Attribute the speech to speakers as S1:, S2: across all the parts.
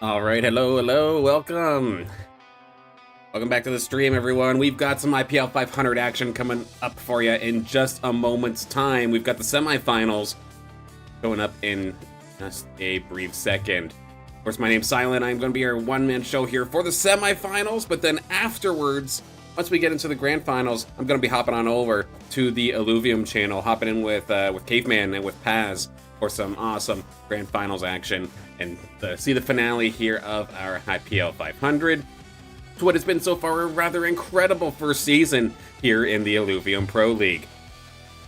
S1: All right, hello, welcome. Welcome back to the stream, everyone. We've got some IPL 500 action coming up for you in just a moment's time. We've got the semifinals going up in just a brief second. Of course, my name's Silent. I'm going to be your one-man show here for the semifinals, but then afterwards, once we get into the grand finals, I'm going to be hopping on over to the Illuvium channel, hopping in with Caveman and with Paz for some awesome grand finals action and see the finale here of our IPL 500. To what has been so far a rather incredible first season here in the Illuvium Pro League.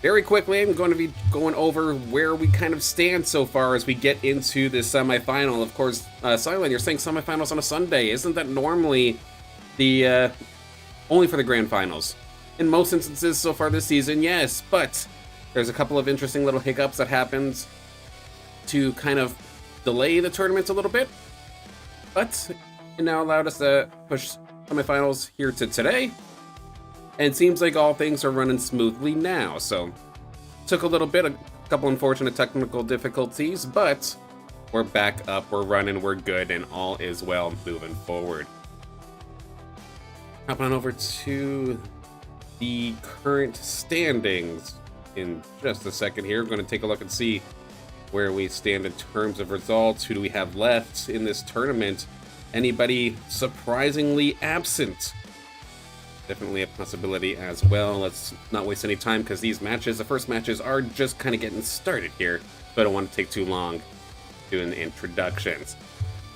S1: Very quickly, I'm going to be going over where we kind of stand so far as we get into the semifinal. Of course, Silent, you're saying semifinals on a Sunday. Isn't that normally the only for the grand finals? In most instances so far this season, yes, but there's a couple of interesting little hiccups that happened to kind of delay the tournament a little bit, but it now allowed us to push semifinals here to today, and it seems like all things are running smoothly now. So took a couple unfortunate technical difficulties, but we're back up, we're running, we're good, and all is well moving forward. Hopping on over to the current standings in just a second here. I'm going to take a look and see where we stand in terms of results. Who do we have left in this tournament? Anybody surprisingly absent? Definitely a possibility as well. Let's not waste any time because these matches, the first matches, are just kind of getting started here. So I don't want to take too long doing the introductions.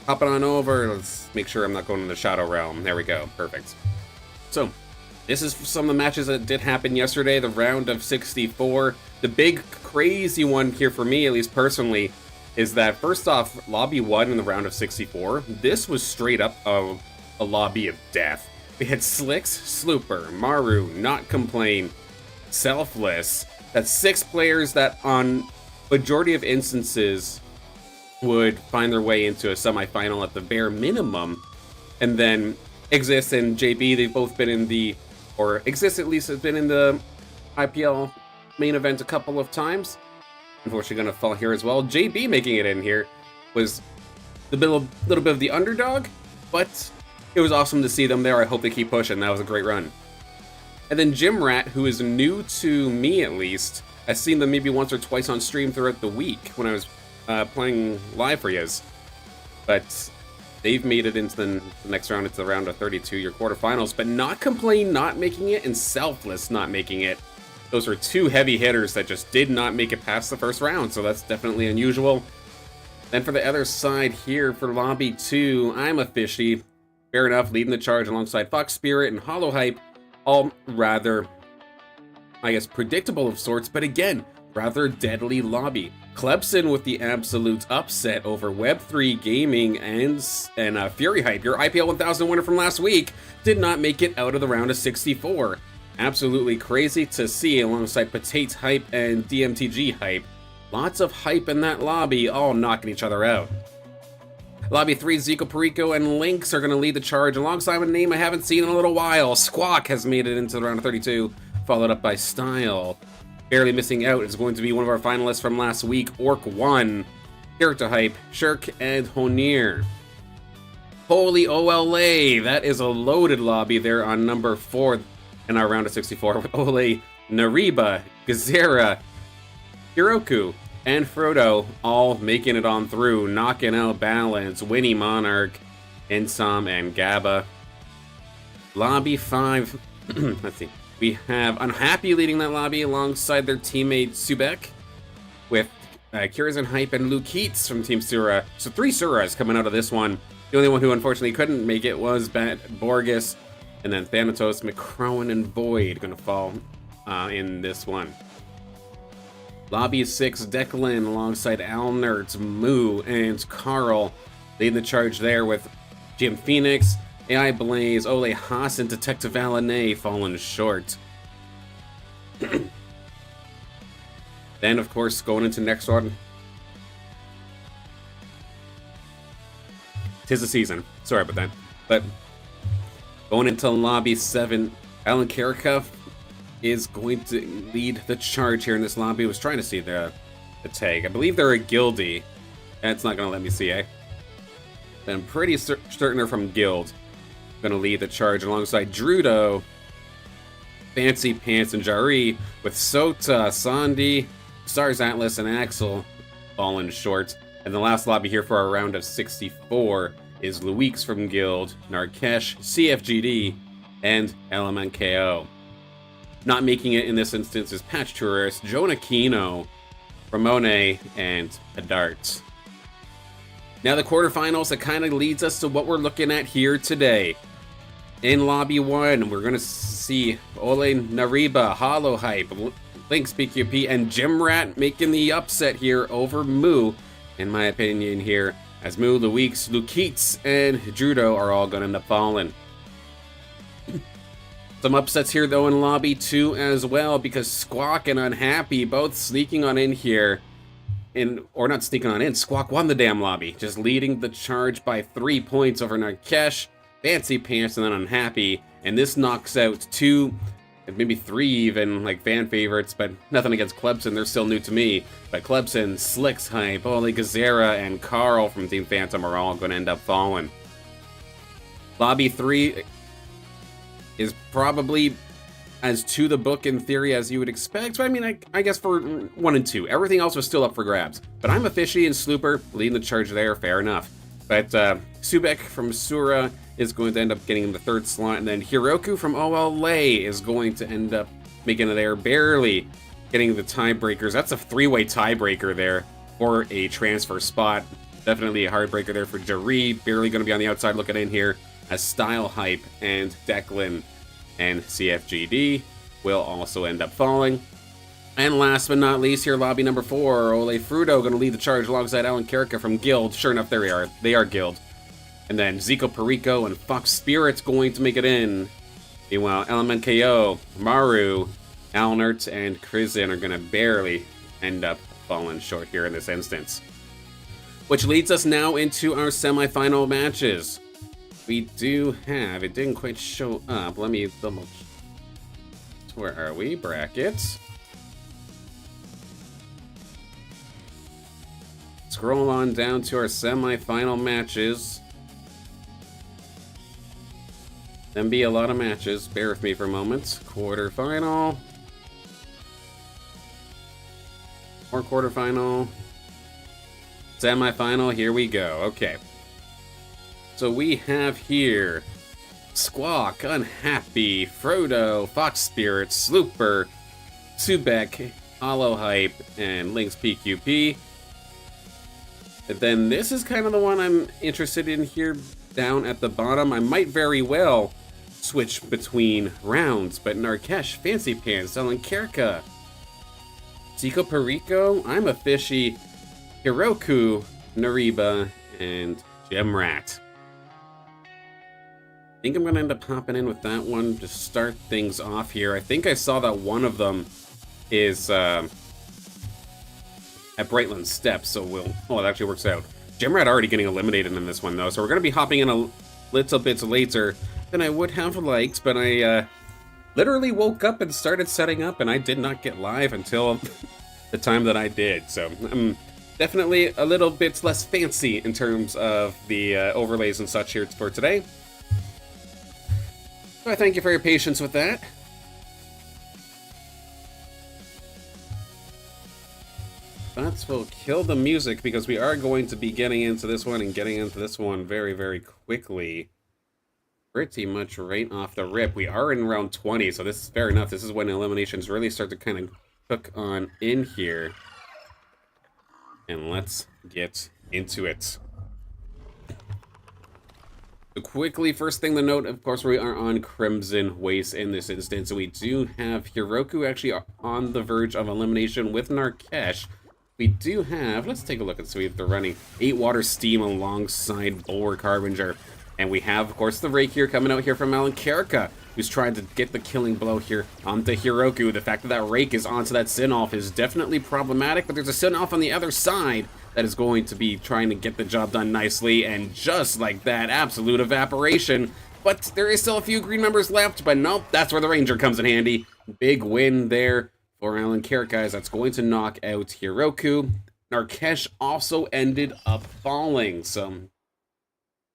S1: Hopping on over, let's make sure I'm not going in the Shadow Realm. There we go, perfect. So, this is some of the matches that did happen yesterday, the round of 64. The big crazy one here for me, at least personally, is that first off, Lobby 1 in the round of 64. This was straight up a lobby of death. We had Slicks, Slooper, Maru, Not Complain, Selfless. That's 6 players that on majority of instances would find their way into a semifinal at the bare minimum. And then Exist and JB, they've both been in the, or Exist at least has been in the IPL main event a couple of times. Unfortunately going to fall here as well. JB making it in here was the little bit of the underdog, but it was awesome to see them there. I hope they keep pushing. That was a great run. And then Jim Rat, who is new to me at least, I've seen them maybe once or twice on stream throughout the week when I was playing live for yous. But they've made it into the next round. It's the round of 32, your quarterfinals. But Not Complain not making it and Selfless not making it. Those were 2 heavy hitters that just did not make it past the first round, so that's definitely unusual. Then for the other side here, for Lobby 2, I'm a Fishy. Fair enough, leading the charge alongside Fox Spirit and Hollow Hype. All rather, I guess, predictable of sorts, but again, rather deadly lobby. Clemson with the absolute upset over Web3 Gaming and Fury Hype, your IPL 1000 winner from last week, did not make it out of the round of 64. Absolutely crazy to see alongside Potato Hype and DMTG Hype. Lots of hype in that lobby, all knocking each other out. Lobby 3, Zico Perico and Lynx are going to lead the charge alongside a name I haven't seen in a little while. Squawk has made it into the round of 32, followed up by Style. Barely missing out is going to be one of our finalists from last week, Orc 1, Character Hype, Shirk, and Honir. Holy OLA, that is a loaded lobby there on number 4 in our round of 64 with Ole, Nariba, Gazera, Hiroku, and Frodo all making it on through, knocking out Balance, Winnie Monarch, Insom, and Gabba. Lobby 5, let's see, we have Unhappy leading that lobby alongside their teammate Subek, with Kirizen Hype and Luke Keats from Team Sura. So 3 Suras coming out of this one. The only one who unfortunately couldn't make it was Borges, and then Thanatos, McCrowan, and Void gonna fall in this one. Lobby 6, Declan alongside Alnert, Moo, and Carl leading the charge there with Jim Phoenix, AI Blaze, Ole Haas, and Detective Alané falling short. Then, of course, going into next one. 'Tis the season. Sorry about that. But going into Lobby 7, Alan Karikoff is going to lead the charge here in this lobby. I was trying to see the tag. I believe they're a guildie. That's not going to let me see, eh? Then Pretty Sturtner from Guild going to lead the charge alongside Drudo, Fancy Pants, and Jari, with Sota, Sandi, Stars Atlas, and Axel falling short. And the last lobby here for our round of 64 is Luix from Guild, Narkesh, CFGD, and LMNKO. Not making it in this instance is Patch Tourist, Jonah Kino, Ramone, and Adart. Now the quarterfinals, that kind of leads us to what we're looking at here today. In Lobby 1, we're going to see Ole Nariba, Hollow Hype, Lynx PQP, and Jimrat making the upset here over Moo, in my opinion here, as Moo, Luix, Lukitz, and Judo are all going to end up falling. Some upsets here, though, in Lobby 2 as well, because Squawk and Unhappy both sneaking on in here. Or not sneaking on in, Squawk won the damn lobby, just leading the charge by 3 points over Narkesh, Fancy Pants, and then Unhappy. And this knocks out 2, maybe 3 even, like fan favorites, but nothing against Clemson, they're still new to me. But Clemson, Slicks Hype, Ole Gazera, and Carl from Team Phantom are all going to end up falling. Lobby 3 is probably as to the book in theory as you would expect. But I mean, I guess for 1 and 2, everything else was still up for grabs. But I'm a Fishy and Slooper leading the charge there, fair enough. But Subek from Sura is going to end up getting the 3rd slot, and then Hiroku from OLA is going to end up making it there, barely getting the tiebreakers. That's a 3-way tiebreaker there for a transfer spot. Definitely a heartbreaker there for Jari, barely going to be on the outside looking in here, as Style Hype and Declan and CFGD will also end up falling. And last but not least here, lobby number 4, Ole Fruto going to lead the charge alongside Alan Karika from Guild. Sure enough, there they are. They are Guild. And then Zico Perico and Fox Spirit's going to make it in. Meanwhile, LMNKO, Maru, Alnert, and Krizin are going to barely end up falling short here in this instance. Which leads us now into our semifinal matches. We do have, it didn't quite show up. Let me double. Where are we? Brackets. Scroll on down to our semifinal matches. Then be a lot of matches. Bear with me for a moment. Quarterfinal. More quarterfinal. Semifinal. Here we go. Okay. So we have here Squawk, Unhappy, Frodo, Fox Spirit, Slooper, Subek, Hollow Hype, and Lynx PQP. And then this is kind of the one I'm interested in here down at the bottom. I might very well switch between rounds, but Narkesh, Fancy Pants, Alan Kerka, Zico Perico, I'm a Fishy, Hiroku, Nariba, and Gemrat. I think I'm going to end up hopping in with that one to start things off here. I think I saw that one of them is at Brightland Steps, so oh, it actually works out. Gemrat already getting eliminated in this one, though, so we're going to be hopping in a little bit later than I would have liked, but I literally woke up and started setting up, and I did not get live until the time that I did, so I'm definitely a little bit less fancy in terms of the overlays and such here for today. So I thank you for your patience with that. That will kill the music because we are going to be getting into this one and getting into this one very, very quickly. Pretty much right off the rip. We are in round 20, so this is fair enough. This is when eliminations really start to kind of cook on in here. And let's get into it. Quickly, first thing to note, of course, we are on Crimson Waste in this instance. We do have Hiroku actually on the verge of elimination with Narkesh. We do have, let's take a look and see if they're running 8 Water Steam alongside Bulwark Harbinger. And we have, of course, the Rake here coming out here from Alan Karika, who's trying to get the killing blow here onto Hiroku. The fact that that Rake is onto that Sin-Off is definitely problematic, but there's a Sin-Off on the other side that is going to be trying to get the job done nicely, and just like that, absolute evaporation. But there is still a few green members left, but nope, that's where the Ranger comes in handy. Big win there for Alan Karika, guys. That's going to knock out Hiroku. Narkesh also ended up falling, so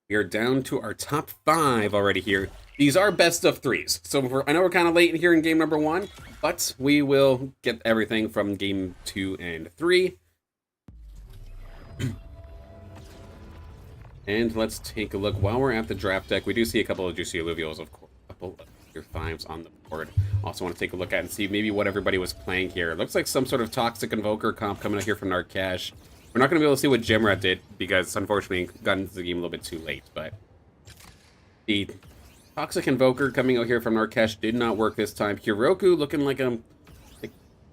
S1: We are down to our top 5 already here. These are best of 3s, so I know we're kind of late here in game number 1, but we will get everything from game 2 and 3. And let's take a look. While we're at the draft deck, we do see a couple of juicy alluvials, of course, a couple of your 5s on the board. Also want to take a look at and see maybe what everybody was playing here. It looks like some sort of Toxic Invoker comp coming out here from Narcash. We're not going to be able to see what Jimra did because, unfortunately, got into the game a little bit too late. But the Toxic Invoker coming out here from Narcash did not work this time. Hiroku looking like a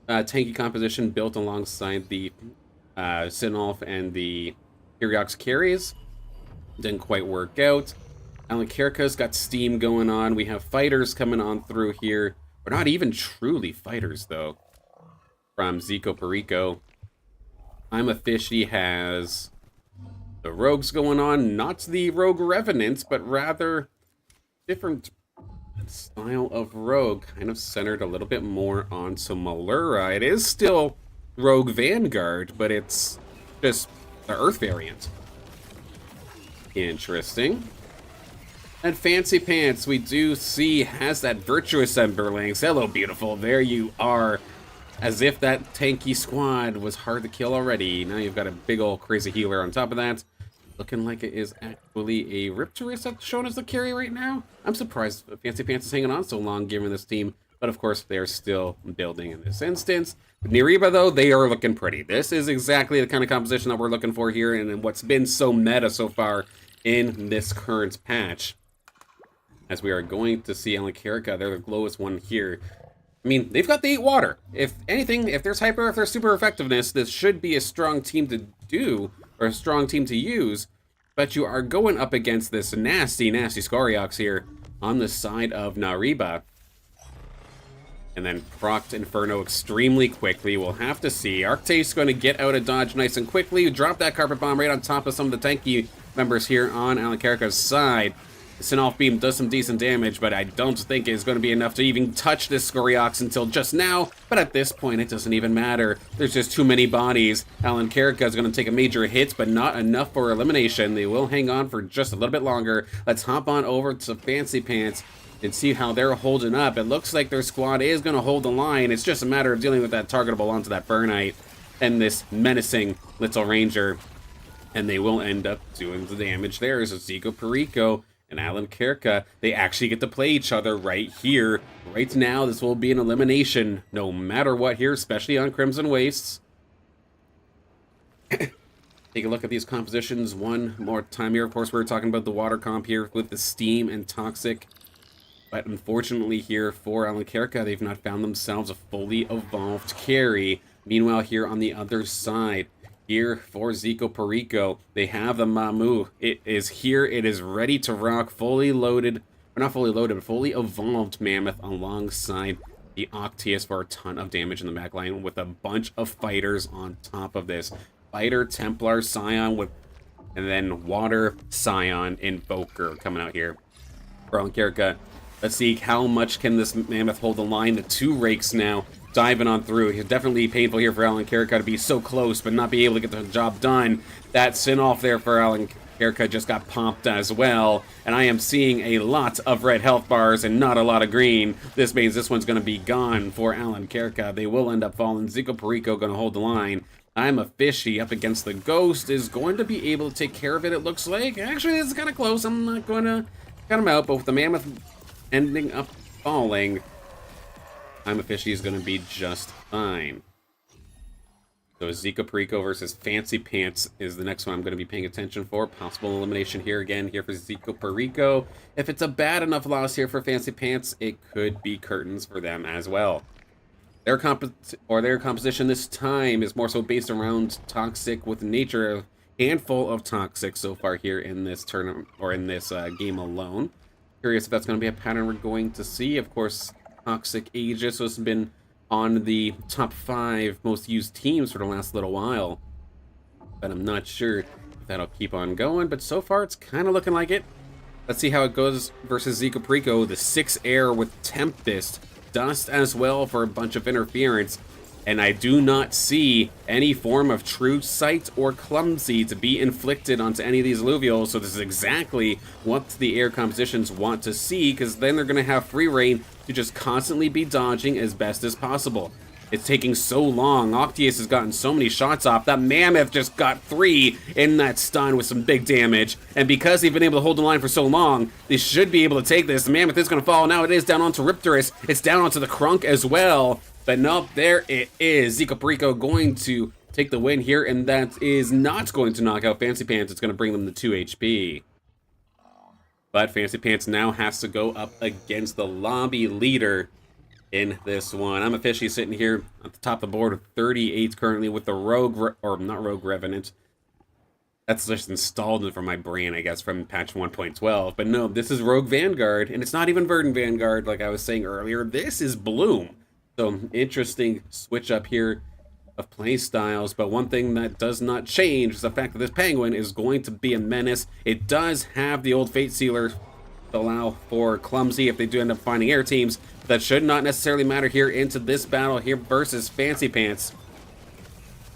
S1: tanky composition built alongside the Sinolf and the Kiriox carries. Didn't quite work out. Alan Kerka's got steam going on. We have fighters coming on through here. We're not even truly fighters, though. From Zico Perico. I'm a Fishy has the rogues going on. Not the rogue revenants, but rather different style of rogue. Kind of centered a little bit more onto Malura. It is still rogue Vanguard, but it's just the Earth variant. Interesting. And Fancy Pants, we do see, has that Virtuous Emberlings. Hello, beautiful. There you are. As if that tanky squad was hard to kill already. Now you've got a big old crazy healer on top of that. Looking like it is actually a Riptorus that's shown as the carry right now. I'm surprised Fancy Pants is hanging on so long given this team. But of course, they're still building in this instance. Neriba, though, they are looking pretty. This is exactly the kind of composition that we're looking for here and what's been so meta so far in this current patch. As we are going to see Alan Kerika, they're the lowest one here. I mean, they've got the 8 water. If anything, if there's hyper, if there's super effectiveness, this should be a strong team to do, or a strong team to use. But you are going up against this nasty, nasty Scoriox here on the side of Nariba. And then procced Inferno extremely quickly. We'll have to see. Arctae's going to get out of dodge nice and quickly. Drop that carpet bomb right on top of some of the tanky members here on Alan Kerika's side. The Sinolf Beam does some decent damage, but I don't think it's going to be enough to even touch this Scoriox until just now. But at this point, it doesn't even matter. There's just too many bodies. Alan Kerika is going to take a major hit, but not enough for elimination. They will hang on for just a little bit longer. Let's hop on over to Fancy Pants and see how they're holding up. It looks like their squad is going to hold the line. It's just a matter of dealing with that targetable onto that Burnite and this menacing Little Ranger. And they will end up doing the damage there. So Zico Perico and Alan Kerika, they actually get to play each other right here. Right now, this will be an elimination, no matter what here, especially on Crimson Wastes. Take a look at these compositions one more time here. Of course, we were talking about the water comp here with the Steam and Toxic. But unfortunately here for Alan Kerika, they've not found themselves a fully evolved carry. Meanwhile, here on the other side, here for Zico Perico, they have the Mamu. It is here, it is ready to rock, fully loaded, or not fully loaded, but fully evolved Mammoth alongside the Octeus for a ton of damage in the backline with a bunch of fighters on top of this. Fighter, Templar, Scion, and then Water, Scion, Invoker coming out here for Alan Kerika. Let's see how much can this Mammoth hold the line. The 2 rakes now diving on through. It's definitely painful here for Alan Kerika to be so close but not be able to get the job done. That Sinolf there for Alan Kerika just got popped as well. And I am seeing a lot of red health bars and not a lot of green. This means this one's going to be gone for Alan Kerika. They will end up falling. Zico Perico going to hold the line. I'm a Fishy up against the Ghost is going to be able to take care of it, it looks like. Actually, this is kind of close. I'm not going to cut him out, but with the Mammoth ending up falling, I'm a Fishy is going to be just fine. So Zico Perico versus Fancy Pants is the next one I'm going to be paying attention for. Possible elimination here again here for Zico Perico. If it's a bad enough loss here for Fancy Pants, it could be curtains for them as well. Their composition this time is more so based around Toxic with Nature. A handful of Toxic so far here in this tournament or in this game alone. Curious if that's going to be a pattern we're going to see. Of course, Toxic Aegis has been on the top 5 most used teams for the last little while. But I'm not sure if that'll keep on going. But so far, it's kind of looking like it. Let's see how it goes versus Zico Perico. The 6 air with Tempest. Dust as well for a bunch of interference. and I do not see any form of true sight or clumsy to be inflicted onto any of these alluvials, so this is exactly what the air compositions want to see, because then they're going to have free reign to just constantly be dodging as best as possible. It's taking so long. Octius has gotten so many shots off. That Mammoth just got 3 in that stun with some big damage. And because they've been able to hold the line for so long, they should be able to take this. The Mammoth is going to fall. Now it is down onto Riptorus. It's down onto the Crunk as well. But nope, there it is. Zico Perico going to take the win here, and that is not going to knock out Fancy Pants. It's going to bring them to 2 HP. But Fancy Pants now has to go up against the lobby leader in this one. I'm officially sitting here at the top of the board with 38 currently with the Rogue, or not Rogue Revenant. That's just installed from my brain, I guess, from patch 1.12. But no, this is Rogue Vanguard, and it's not even Verdant Vanguard like I was saying earlier. This is Bloom. So, interesting switch up here of play styles, but one thing that does not change is the fact that this Penguin is going to be a menace. It does have the old Fate Sealer to allow for Clumsy if they do end up finding air teams. That should not necessarily matter here into this battle here versus Fancy Pants.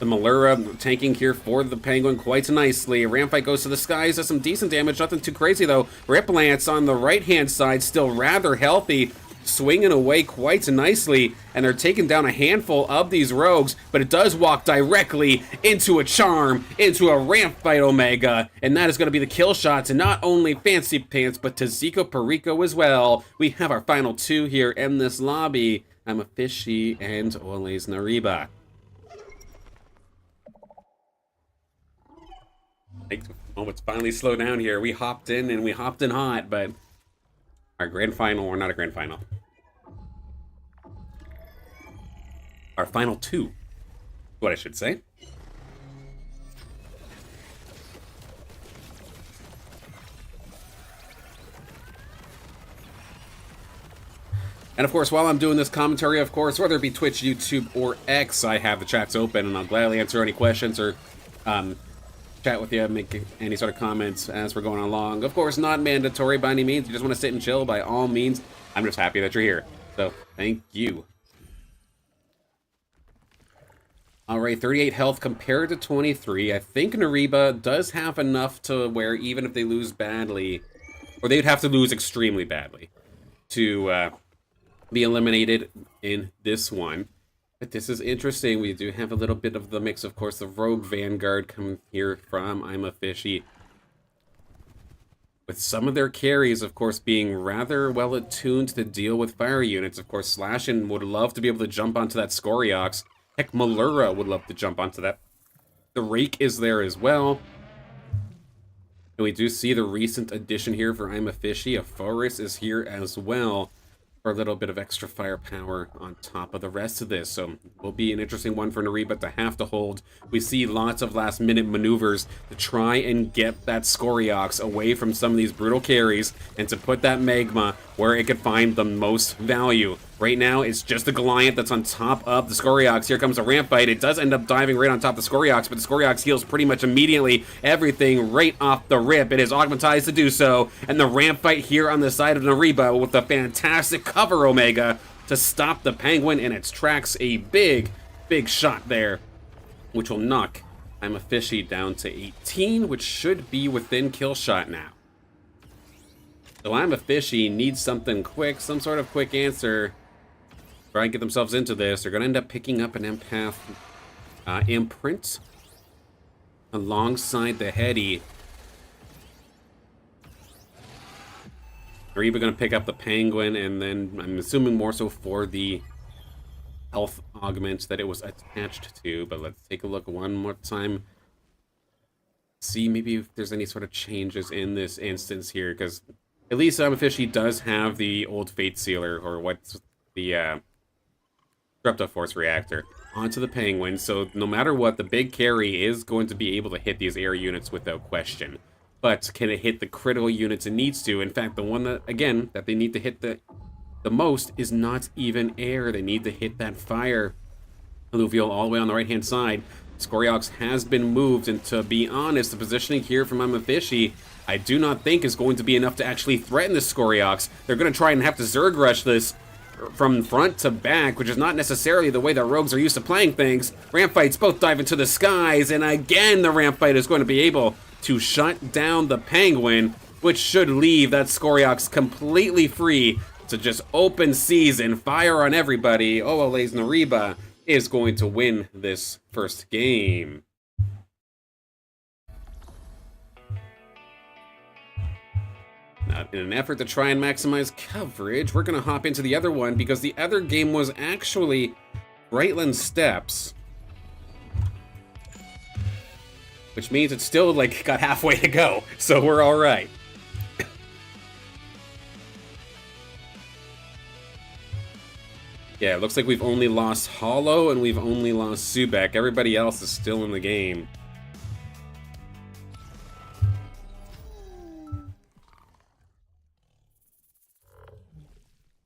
S1: The Malura tanking here for the Penguin quite nicely. Ramfight goes to the skies, does some decent damage, nothing too crazy though. Riplance on the right-hand side, still rather healthy, swinging away quite nicely, and they're taking down a handful of these rogues, but it does walk directly into a charm, into a Ramfight Omega, and that is going to be the kill shot to not only Fancy Pants, but to Zico Perico as well. We have our final 2 here in this lobby. I'm a Fishy and Ole's Nariba. It's finally slowed down here. We hopped in and we hopped in hot, but our grand final, or not a grand final. Our final 2, what I should say. And of course, while I'm doing this commentary, of course, whether it be Twitch, YouTube, or X, I have the chats open, and I'll gladly answer any questions or chat with you, make any sort of comments as we're going along. Of course, not mandatory by any means. You just want to sit and chill, by all means. I'm just happy that you're here. So, thank you. Alright, 38 health compared to 23. I think Nariba does have enough to where even if they lose badly, or they'd have to lose extremely badly, to be eliminated in this one. But this is interesting. We do have a little bit of the mix, of course, the Rogue Vanguard coming here from I'm a Fishy. With some of their carries, of course, being rather well attuned to deal with fire units. Of course, Slashin would love to be able to jump onto that Scoriox. Heck, Malura would love to jump onto that. The Rake is there as well. And we do see the recent addition here for I'm a Fishy. A Forest is here as well, for a little bit of extra firepower on top of the rest of this. So will be an interesting one for Nariba to have to hold. We see lots of last minute maneuvers to try and get that Scoriox away from some of these brutal carries and to put that Magma where it could find the most value. Right now, it's just the Goliath that's on top of the Scoriox. Here comes a Ramfight. It does end up diving right on top of the Scoriox, but the Scoriox heals pretty much immediately. Everything right off the rip. It is augmentized to do so. And the Ramfight here on the side of Nariba with a fantastic cover Omega to stop the Penguin in its tracks. A big, big shot there, which will knock I'm a Fishy down to 18, which should be within kill shot now. So I'm a Fishy needs something quick, some sort of quick answer. Try and get themselves into this. They're going to end up picking up an Empath imprint alongside the Heady. They're even going to pick up the Penguin, and then I'm assuming more so for the health augment that it was attached to. But let's take a look one more time. See maybe if there's any sort of changes in this instance here, because at least I'm a Fishy does have the old Fate Sealer, or what's the Disruptive Force Reactor onto the Penguin, so no matter what, the big carry is going to be able to hit these air units without question. But can it hit the critical units it needs to? In fact, the one that, again, that they need to hit the most is not even air. They need to hit that fire alluvial all the way on the right-hand side. Scoriox has been moved, and to be honest, the positioning here from I'm a Fishy, I do not think is going to be enough to actually threaten the Scoriox. They're going to try and have to Zerg Rush this. from front to back, which is not necessarily the way that rogues are used to playing things. Ramp fights both dive into the skies, and again the ramp fight is going to be able to shut down the penguin, which should leave that Scoriox completely free to just open season, fire on everybody. Ola's Nariba is going to win this first game. Now, in an effort to try and maximize coverage, we're going to hop into the other one because the other game was actually Brightland Steps. Which means it's still, like, got halfway to go, so we're all right. Yeah, it looks like we've only lost Hollow and we've only lost Subek. Everybody else is still in the game.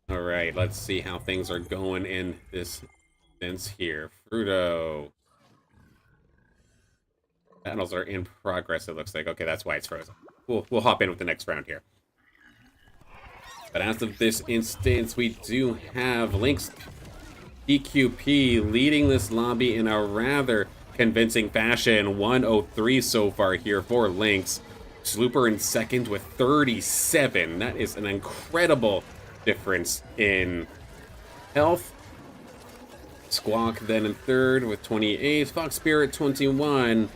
S1: Alright, let's see how things are going in this sense here. Fruto. Battles are in progress, it looks like. Okay, that's why it's frozen. We'll hop in with the next round here. But as of this instance, we do have Lynx PQP leading this lobby in a rather convincing fashion. 103 so far here for Lynx. Slooper in second with 37. That is an incredible difference in health. Squawk then in third with 28. Fox Spirit 21.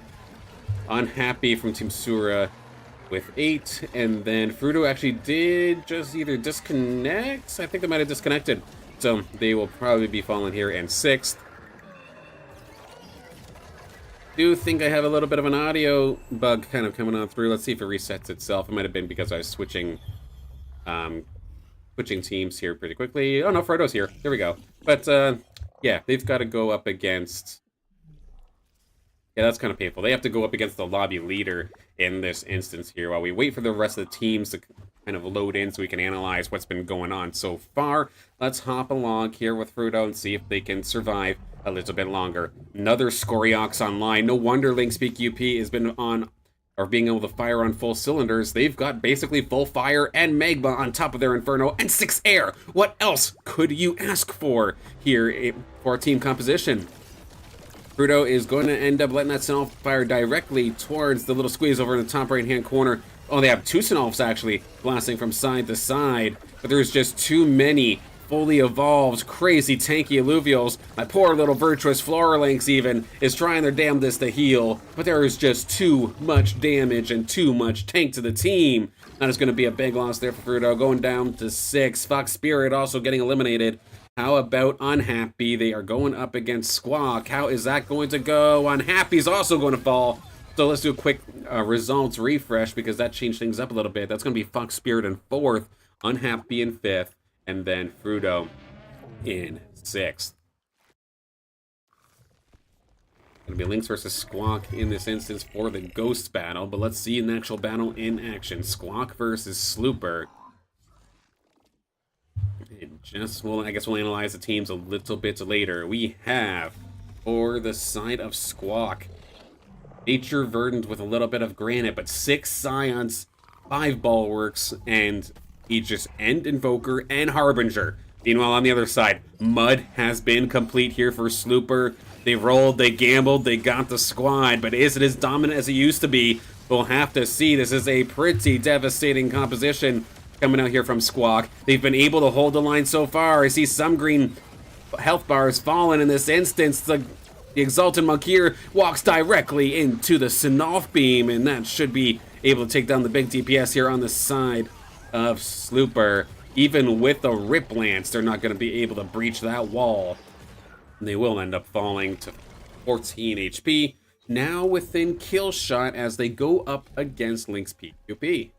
S1: Unhappy from Team Sura with 8. And then Fruto actually did just either disconnect. I think they might have disconnected. So they will probably be falling here in 6th. Do think I have a little bit of an audio bug kind of coming on through. Let's see if it resets itself. It might have been because I was switching teams here pretty quickly. Oh no, Frodo's here. There we go. But yeah, they've got to go up against... Yeah, that's kind of painful. They have to go up against the lobby leader in this instance here while we wait for the rest of the teams to kind of load in so we can analyze what's been going on so far. Let's hop along here with Fruto and see if they can survive a little bit longer. Another Scoriox online. No wonder Lynx PQP has been on, or being able to fire on full cylinders. They've got basically full fire and magma on top of their Inferno and 6 air. What else could you ask for here for team composition? Fruto is going to end up letting that Sinolf fire directly towards the little squeeze over in the top right-hand corner. Oh, they have 2 Sinolfs actually blasting from side to side, but there's just too many fully evolved, crazy tanky alluvials. My poor little virtuous Floralinx even is trying their damnedest to heal, but there is just too much damage and too much tank to the team. That is going to be a big loss there for Fruto, going down to 6. Fox Spirit also getting eliminated. How about Unhappy? They are going up against Squawk. How is that going to go? Unhappy's also going to fall. So let's do a quick results refresh because that changed things up a little bit. That's going to be Fox Spirit in 4th, Unhappy in 5th, and then Fruto in 6th. Going to be Lynx versus Squawk in this instance for the Ghost battle, but let's see an actual battle in action. Squawk versus Slooper. I guess we'll analyze the teams a little bit later. We have, for the side of Squawk, Nature Verdant with a little bit of Granite, but 6 Scions, 5 Bulwarks, and Aegis and Invoker and Harbinger. Meanwhile, on the other side, Mud has been complete here for Slooper. They rolled, they gambled, they got the squad, but is it as dominant as it used to be? We'll have to see. This is a pretty devastating composition coming out here from Squawk. They've been able to hold the line so far. I see some green health bars fallen in this instance. The Exalted Monkir walks directly into the Sinolf beam, and that should be able to take down the big DPS here on the side of Slooper. Even with the Rip Lance, they're not going to be able to breach that wall. They will end up falling to 14 HP, now within kill shot as they go up against Lynx PQP.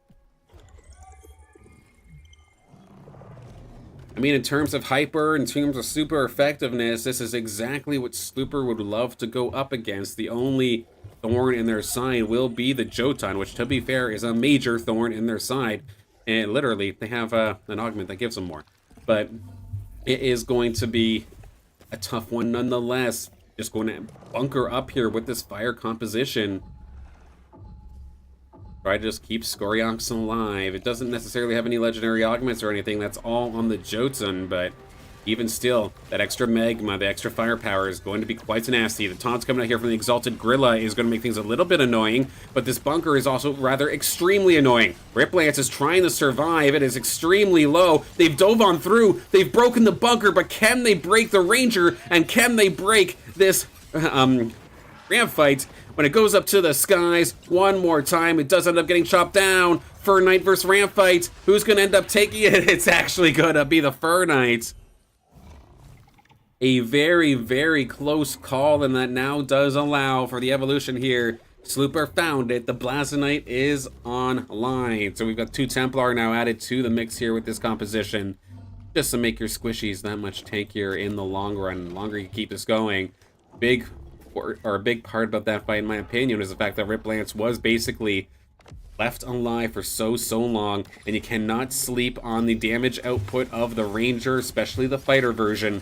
S1: I mean, in terms of hyper, in terms of super effectiveness, this is exactly what Slooper would love to go up against. The only thorn in their side will be the Jotun, which, to be fair, is a major thorn in their side. And literally, they have an augment that gives them more. But it is going to be a tough one nonetheless. Just going to bunker up here with this fire composition. Try to just keep Scoriox alive. It doesn't necessarily have any legendary augments or anything. That's all on the Jotun, but even still, that extra magma, the extra firepower is going to be quite nasty. The taunts coming out here from the Exalted Gorilla is going to make things a little bit annoying, but this bunker is also rather extremely annoying. Riplance is trying to survive. It is extremely low. They've dove on through. They've broken the bunker, but can they break the Ranger? And can they break this ramp fight? When it goes up to the skies one more time, it does end up getting chopped down. Fur Knight versus ramp fight. Who's going to end up taking it? It's actually going to be the Fur Knight. A very, very close call, and that now does allow for the evolution here. Slooper found it. The Blazonite is online. So we've got 2 Templar now added to the mix here with this composition. Just to make your squishies that much tankier in the long run. The longer you keep this going. A big part about that fight, in my opinion, is the fact that Riplance was basically left alive for so long, and you cannot sleep on the damage output of the Ranger, especially the fighter version,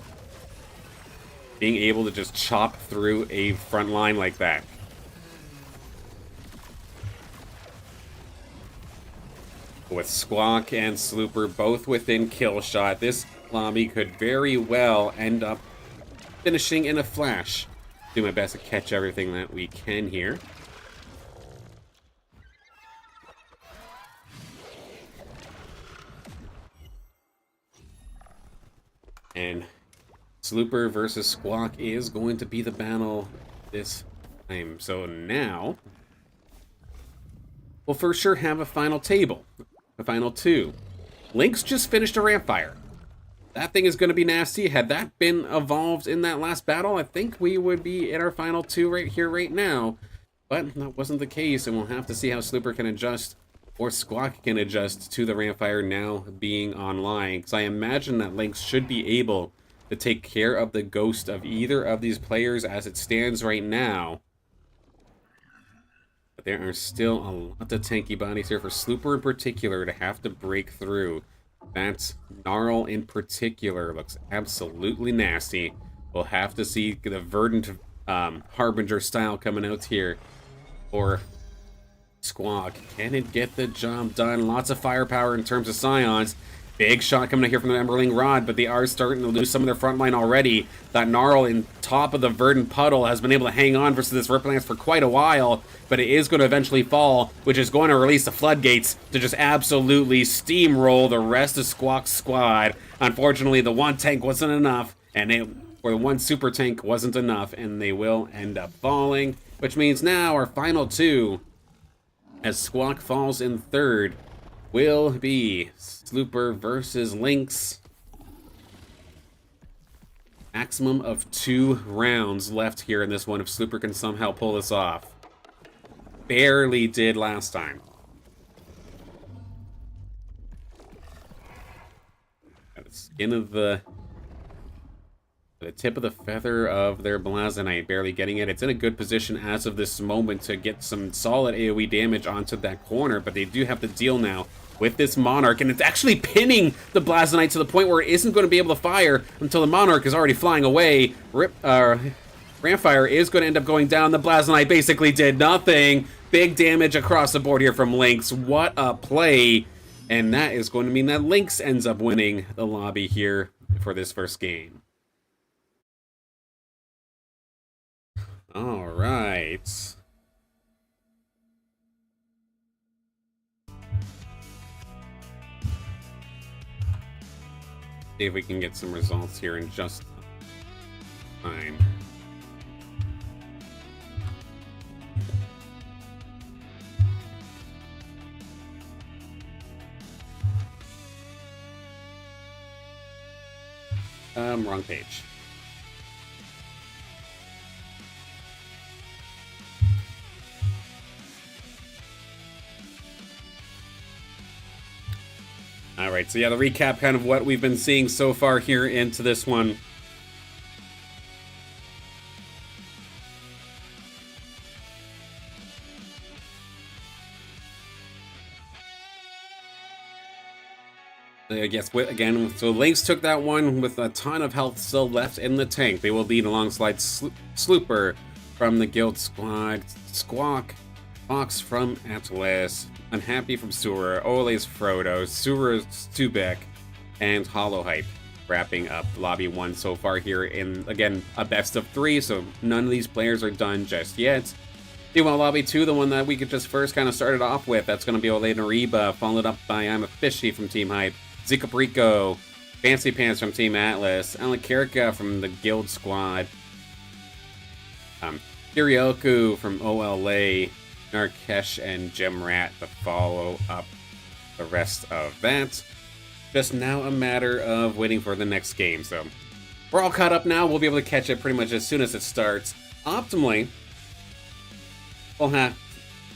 S1: being able to just chop through a front line like that. With Squawk and Slooper both within kill shot, this lobby could very well end up finishing in a flash. Do my best to catch everything that we can here. And Slooper versus Squawk is going to be the battle this time. So now, we'll for sure have a final table. A final 2. Lynx just finished a ramp fire. That thing is going to be nasty. Had that been evolved in that last battle, I think we would be in our final 2 right here, right now. But that wasn't the case, and we'll have to see how Slooper can adjust, or Squawk can adjust to the ramp fire now being online. Because I imagine that Lynx should be able to take care of the ghost of either of these players as it stands right now. But there are still a lot of tanky bodies here for Slooper in particular to have to break through. That Gnarl in particular looks absolutely nasty. We'll have to see the Verdant Harbinger style coming out here for Squawk. Can it get the job done? Lots of firepower in terms of Scions. Big shot coming out here from the Emberling Rod, but they are starting to lose some of their front line already. That Gnarl in top of the Verdant Puddle has been able to hang on versus this Riplance for quite a while, but it is going to eventually fall, which is going to release the floodgates to just absolutely steamroll the rest of Squawk's squad. Unfortunately, the 1 tank wasn't enough, or the 1 super tank wasn't enough, and they will end up falling, which means now our final 2, as Squawk falls in 3rd, will be Slooper versus Lynx. Maximum of 2 rounds left here in this one if Slooper can somehow pull this off. Barely did last time. Got the skin of the tip of the feather of their Blazonite, barely getting it. It's in a good position as of this moment to get some solid AoE damage onto that corner, but they do have to deal now with this Monarch, and it's actually pinning the Blazonite to the point where it isn't going to be able to fire until the Monarch is already flying away. Rampfire is going to end up going down. The Blazonite basically did nothing. Big damage across the board here from Lynx. What a play. And that is going to mean that Lynx ends up winning the lobby here for this first game. All right. See if we can get some results here in just time. Wrong page. All right, so yeah, the recap kind of what we've been seeing so far here into this one. I guess, again, so Lynx took that one with a ton of health still left in the tank. They will lead alongside Slooper from the Guild Squad, Squawk, Fox from Atlas, Unhappy from Sura, Ole's Frodo, Sura's Stubek, and Hollow Hype. wrapping up lobby 1 so far here in, again, a best of 3, so none of these players are done just yet. Meanwhile, lobby 2, the one that we could just first kind of started off with, that's going to be Olena Reba, followed up by I'm a Fishy from Team Hype, Zika Brico, Fancy Pants from Team Atlas, Alan Kirika from the Guild Squad, Kirioku from OLA, Narkesh and Gemrat to follow up the rest of that. Just now a matter of waiting for the next game. So we're all caught up now. We'll be able to catch it pretty much as soon as it starts. Optimally, we'll have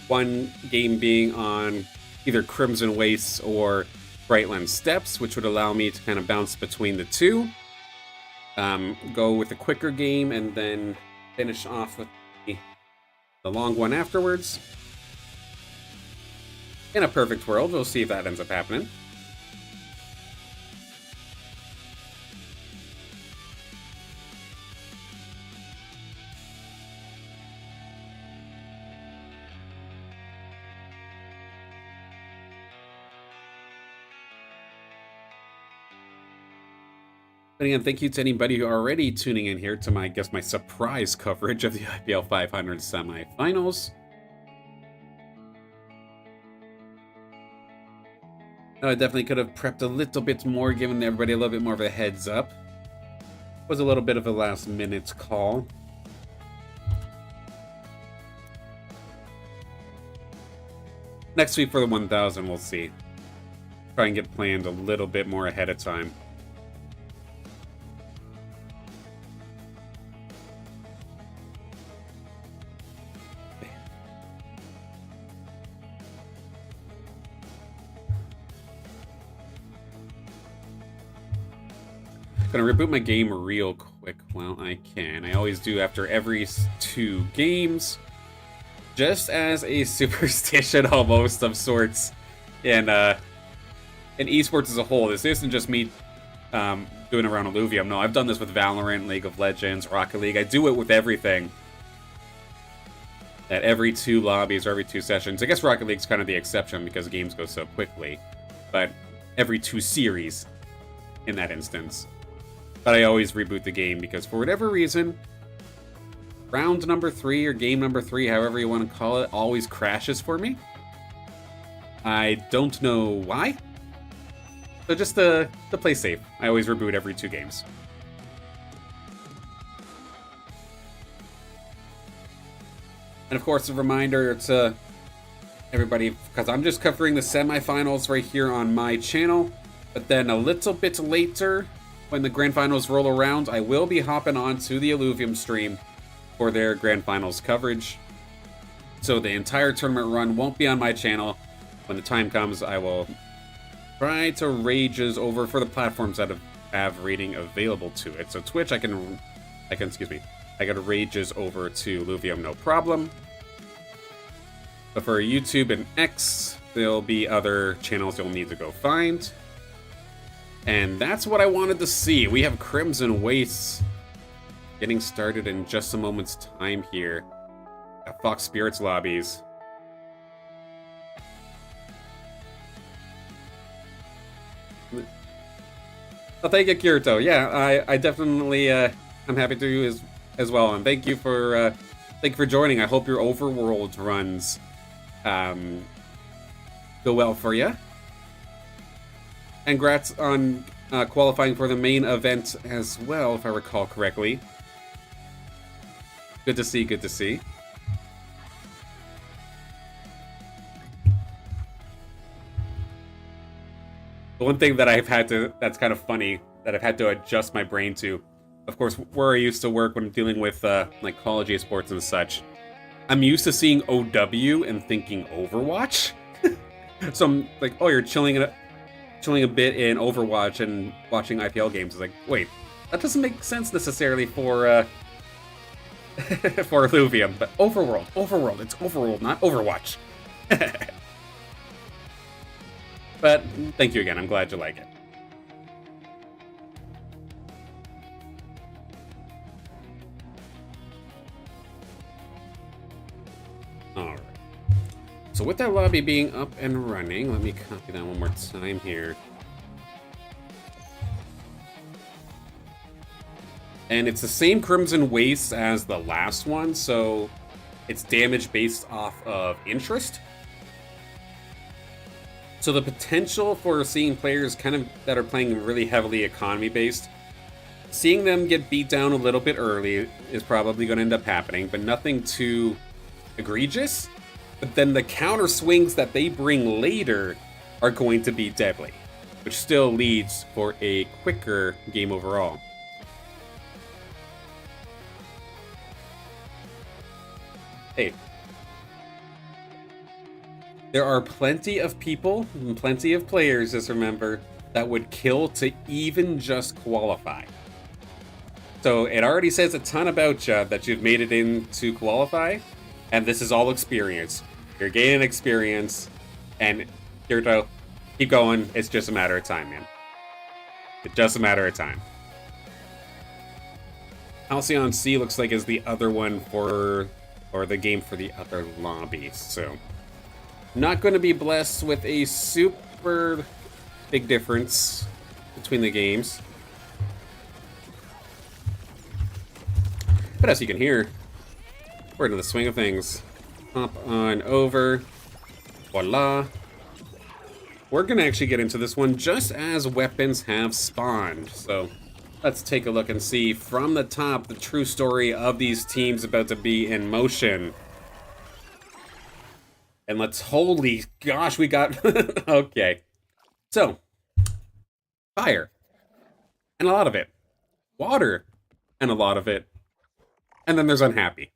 S1: one game being on either Crimson Wastes or Brightland Steps, which would allow me to kind of bounce between the two. Go with a quicker game and then finish off with the long one afterwards. In a perfect world, we'll see if that ends up happening. But again, thank you to anybody who are already tuning in here to my, I guess, my surprise coverage of the IPL 500 semifinals. I definitely could have prepped a little bit more, giving everybody a little bit more of a heads up. It was a little bit of a last-minute call. Next week for the 1000, we'll see. Try and get planned a little bit more ahead of time. Gonna reboot my game real quick while I can. I always do after every 2 games, just as a superstition almost of sorts. And in esports as a whole, this isn't just me doing around Illuvium. No, I've done this with Valorant, League of Legends, Rocket League. I do it with everything. At every 2 lobbies or every 2 sessions. I guess Rocket League's kind of the exception because games go so quickly. But every 2 series in that instance. But I always reboot the game because for whatever reason, round number 3 or game number 3, however you want to call it, always crashes for me. I don't know why. So just to play safe, I always reboot every 2 games. And of course, a reminder to everybody, because I'm just covering the semifinals right here on my channel, but then a little bit later, when the Grand Finals roll around, I will be hopping on to the Illuvium stream for their Grand Finals coverage. So the entire tournament run won't be on my channel. When the time comes, I will try to rages over for the platforms that have rating available to it. So Twitch, I can rages over to Illuvium, no problem. But for YouTube and X, there'll be other channels you'll need to go find. And that's what I wanted to see. We have Crimson Wastes getting started in just a moment's time here at Fox Spirits lobbies. Well, thank you, Kirito. Yeah, I definitely I'm happy to as well, and thank you for joining. I hope your overworld runs go well for you. And congrats on qualifying for the main event as well, if I recall correctly. Good to see, good to see. The one thing that that's kind of funny, that I've had to adjust my brain to, of course, where I used to work when dealing with like college esports and such, I'm used to seeing OW and thinking Overwatch. So I'm like, oh, you're chilling a bit in Overwatch and watching IPL games. It's like, wait, that doesn't make sense necessarily for for Illuvium, but Overworld, it's Overworld, not Overwatch. But thank you again, I'm glad you like it. Alright. So with that lobby being up and running, let me copy that one more time here. And it's the same Crimson Waste as the last one, so it's damage based off of interest. So the potential for seeing players kind of that are playing really heavily economy based, seeing them get beat down a little bit early is probably going to end up happening, but nothing too egregious. But then the counter swings that they bring later are going to be deadly, which still leads for a quicker game overall. Hey, there are plenty of people and plenty of players, just remember, that would kill to even just qualify. So it already says a ton about you that you've made it into qualify, and this is all experience. You're gaining experience, and Kirito, keep going. It's just a matter of time, man. It's just a matter of time. Halcyon C looks like is the other one for, or the game for the other lobbies, so not going to be blessed with a super big difference between the games. But as you can hear, we're into the swing of things. Hop on over. Voila. We're going to actually get into this one just as weapons have spawned. So let's take a look and see from the top the true story of these teams about to be in motion. And let's, holy gosh, we got, okay. So, fire, and a lot of it. Water, and a lot of it. And then there's unhappy.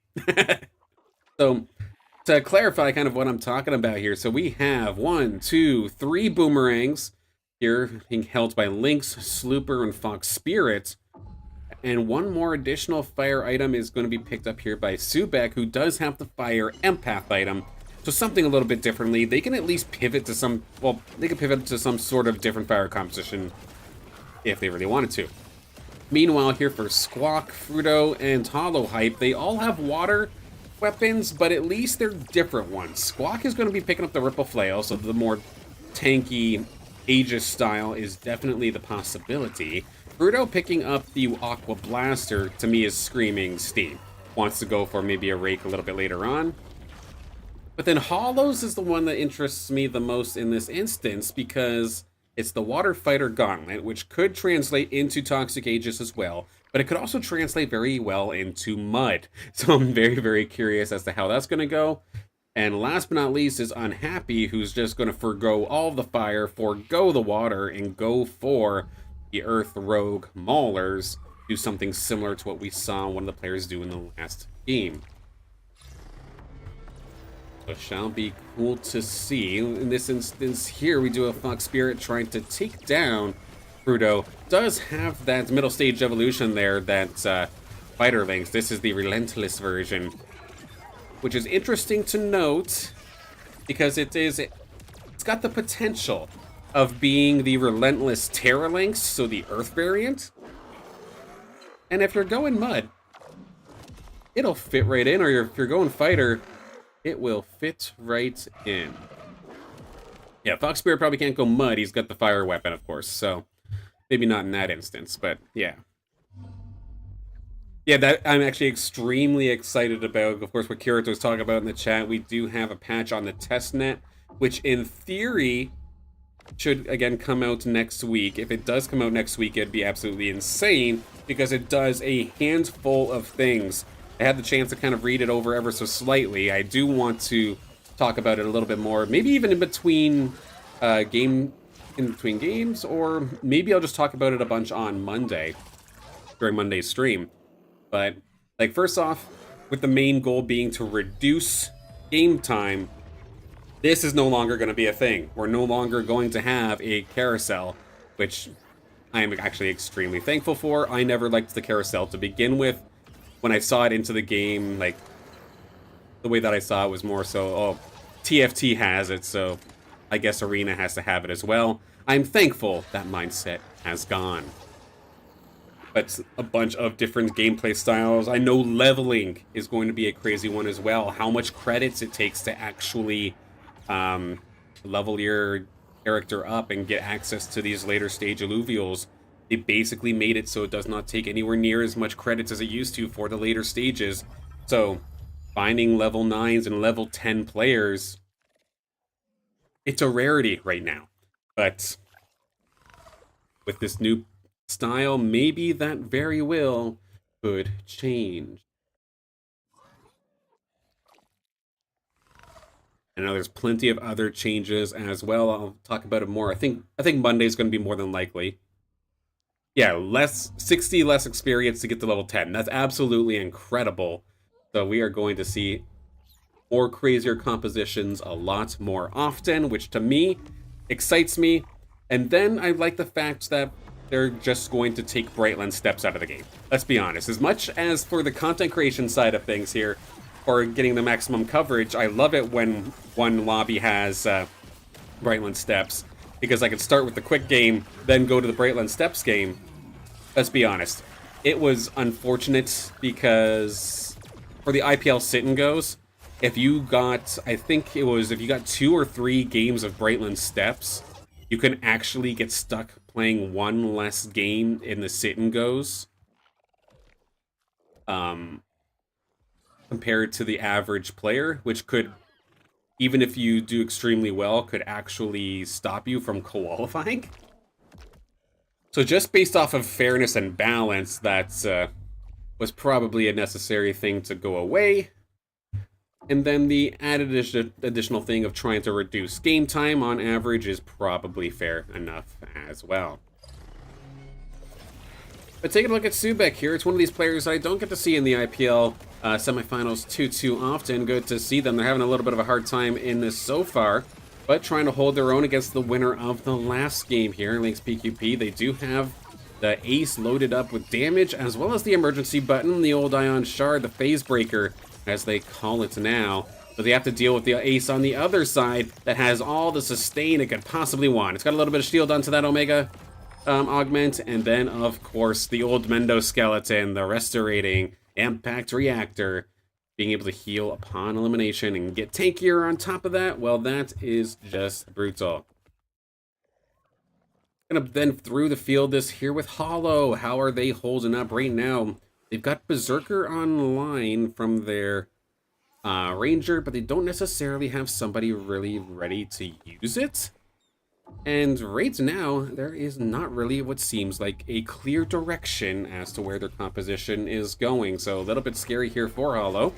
S1: So, to clarify kind of what I'm talking about here, so we have 1, 2, 3 boomerangs here being held by Lynx, Slooper, and Fox Spirit. And one more additional fire item is going to be picked up here by Subek, who does have the fire empath item. So something a little bit differently. They can at least pivot to some, well, they can pivot to some sort of different fire composition if they really wanted to. Meanwhile, here for Squawk, Fruto, and Hollow Hype, they all have water weapons, but at least they're different ones. Squawk is going to be picking up the Ripple Flail, so the more tanky Aegis style is definitely the possibility. Fruto picking up the Aqua Blaster, to me, is screaming Steam. Wants to go for maybe a Rake a little bit later on. But then Hollows is the one that interests me the most in this instance because it's the Water Fighter Gauntlet, which could translate into Toxic Aegis as well, but it could also translate very well into Mud. So I'm very, very curious as to how that's going to go. And last but not least is Unhappy, who's just going to forgo all the fire, forgo the water, and go for the Earth Rogue Maulers, do something similar to what we saw one of the players do in the last game. So it shall be cool to see. In this instance here, we do have Fox Spirit trying to take down Fruto. Does have that middle stage evolution there, that Fighter Lynx. This is the Relentless version, which is interesting to note because it's got the potential of being the Relentless Terra Lynx, so the Earth variant. And if you're going Mud, it'll fit right in, or if you're going Fighter, it will fit right in. Yeah, Fox Spirit probably can't go Mud. He's got the fire weapon, of course, so maybe not in that instance, but yeah. Yeah, that I'm actually extremely excited about. Of course, what Kirito was talking about in the chat, we do have a patch on the testnet, which in theory should, again, come out next week. If it does come out next week, it'd be absolutely insane because it does a handful of things. I had the chance to kind of read it over ever so slightly. I do want to talk about it a little bit more, maybe even in between games, or maybe I'll just talk about it a bunch on Monday, during Monday's stream. But, like, first off, with the main goal being to reduce game time, this is no longer going to be a thing. We're no longer going to have a carousel, which I am actually extremely thankful for. I never liked the carousel to begin with. When I saw it into the game, like, the way that I saw it was more so, oh, TFT has it, so I guess Arena has to have it as well. I'm thankful that mindset has gone. But a bunch of different gameplay styles. I know leveling is going to be a crazy one as well. How much credits it takes to actually level your character up and get access to these later stage alluvials They basically made it so it does not take anywhere near as much credits as it used to for the later stages. So finding level 9s and level 10 players, it's a rarity right now. But with this new style, maybe that very well could change. I know there's plenty of other changes as well. I'll talk about it more. I think Monday's going to be more than likely. Yeah, 60 less experience to get to level 10. That's absolutely incredible. So we are going to see more crazier compositions a lot more often, which to me excites me. And then I like the fact that they're just going to take Brightland steps out of the game. Let's be honest. As much as for the content creation side of things here, or getting the maximum coverage, I love it when one lobby has Brightland steps, because I can start with the quick game, then go to the Brightland steps game. Let's be honest. It was unfortunate because for the IPL sit and goes, if you got, I think it was, if you got 2 or 3 games of Brightland steps, you can actually get stuck playing one less game in the sit and goes. Compared to the average player, which could, even if you do extremely well, could actually stop you from qualifying. So just based off of fairness and balance, that was probably a necessary thing to go away. And then the added additional thing of trying to reduce game time on average is probably fair enough as well. But taking a look at Subek here, it's one of these players I don't get to see in the IPL semifinals too often. Good to see them. They're having a little bit of a hard time in this so far, but trying to hold their own against the winner of the last game here, Lynx PQP. They do have the ace loaded up with damage, as well as the emergency button, the old Ion Shard, the phase breaker, as they call it now. So they have to deal with the ace on the other side that has all the sustain it could possibly want. It's got a little bit of shield onto that Omega augment, and then, of course, the old Mendo skeleton, the restorating impact reactor, being able to heal upon elimination and get tankier on top of that. Well, that is just brutal. Gonna then through the field this here with Hollow. How are they holding up right now? They've got Berserker online from their Ranger, but they don't necessarily have somebody really ready to use it. And right now, there is not really what seems like a clear direction as to where their composition is going. So a little bit scary here for Hollow.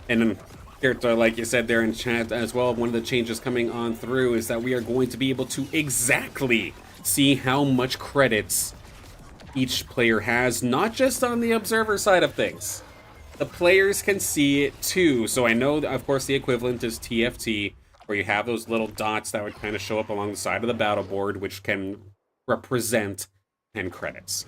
S1: And then, like you said there in chat as well, one of the changes coming on through is that we are going to be able to exactly see how much credits each player has, not just on the observer side of things. The players can see it too. So I know, of course, the equivalent is TFT, where you have those little dots that would kind of show up along the side of the battle board, which can represent 10 credits.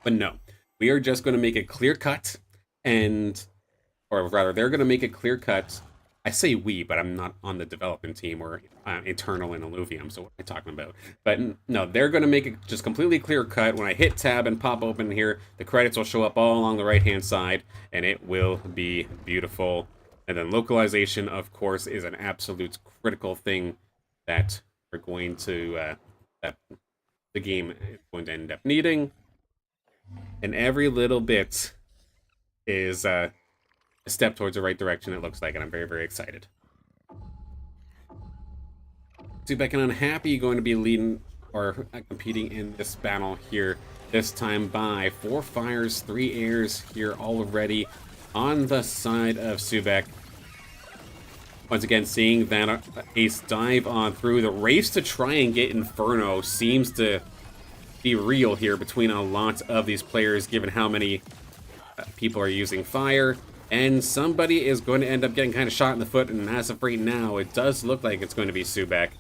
S1: But no, we are just going to make it clear cut, or rather, they're going to make it clear cut. I say we, but I'm not on the development team or internal in Illuvium, so what am I talking about? But no, they're going to make it just completely clear cut. When I hit tab and pop open here, the credits will show up all along the right-hand side, and it will be beautiful. And then localization, of course, is an absolute critical thing that we're going to, that the game is going to end up needing. And every little bit is a step towards the right direction, it looks like, and I'm very, very excited. Subek and Unhappy going to be leading or competing in this battle here, this time by 4 fires, 3 airs here already on the side of Subek. Once again, seeing that ace dive on through. The race to try and get Inferno seems to be real here between a lot of these players, given how many people are using fire. And somebody is going to end up getting kind of shot in the foot, and as of right now, it does look like it's going to be Subek.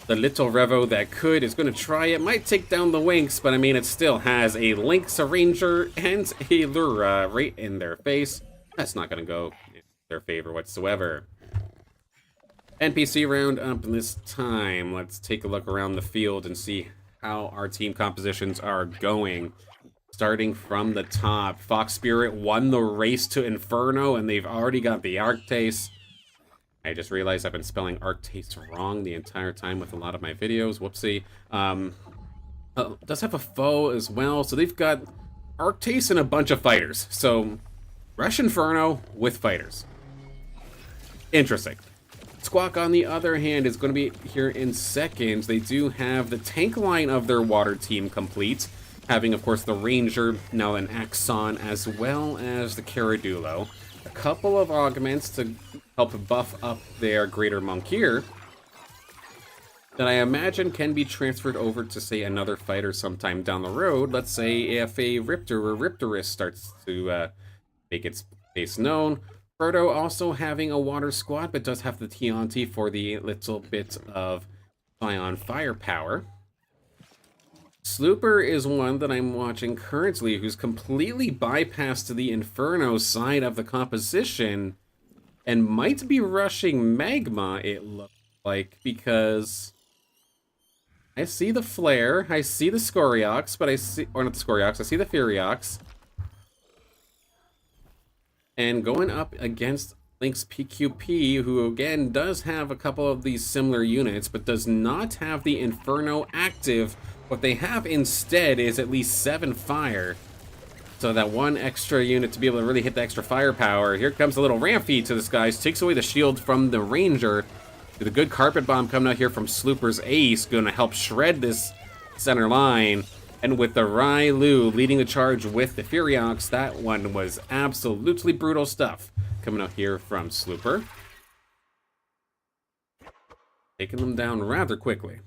S1: The little Revo that could is going to try it. Might take down the Winx, but I mean, it still has a Lynx, a Ranger, and a Lura right in their face. That's not going to go in their favor whatsoever. NPC round up this time. Let's take a look around the field and see how our team compositions are going. Starting from the top, Fox Spirit won the race to Inferno, and they've already got the Arctase. I just realized I've been spelling Arctase wrong the entire time with a lot of my videos. Whoopsie. Does have a foe as well, so they've got Arctase and a bunch of fighters. So, Rush Inferno with fighters. Interesting. Squawk, on the other hand, is going to be here in seconds. They do have the tank line of their water team complete, having, of course, the Ranger, now an Axon, as well as the Caradulo. A couple of augments to help buff up their Greater Monk here, that I imagine can be transferred over to, say, another fighter sometime down the road. Let's say if a Riptor or Riptorus starts to make its face known. Frodo also having a water squad, but does have the Tianti for the little bit of Scion firepower. Slooper is one that I'm watching currently, who's completely bypassed the Inferno side of the composition and might be rushing Magma, it looks like, because I see the Flare, I see the Scoriox, but I see, or not the Scoriox, I see the Furiox. And going up against Lynx PQP, who again does have a couple of these similar units, but does not have the Inferno active. What they have instead is at least 7 fire. So that one extra unit to be able to really hit the extra firepower. Here comes a little ramp feed to this guys, takes away the shield from the Ranger. With a good carpet bomb coming out here from Slooper's Ace, going to help shred this center line. And with the Railu leading the charge with the Furiox, that one was absolutely brutal stuff. Coming out here from Slooper. Taking them down rather quickly.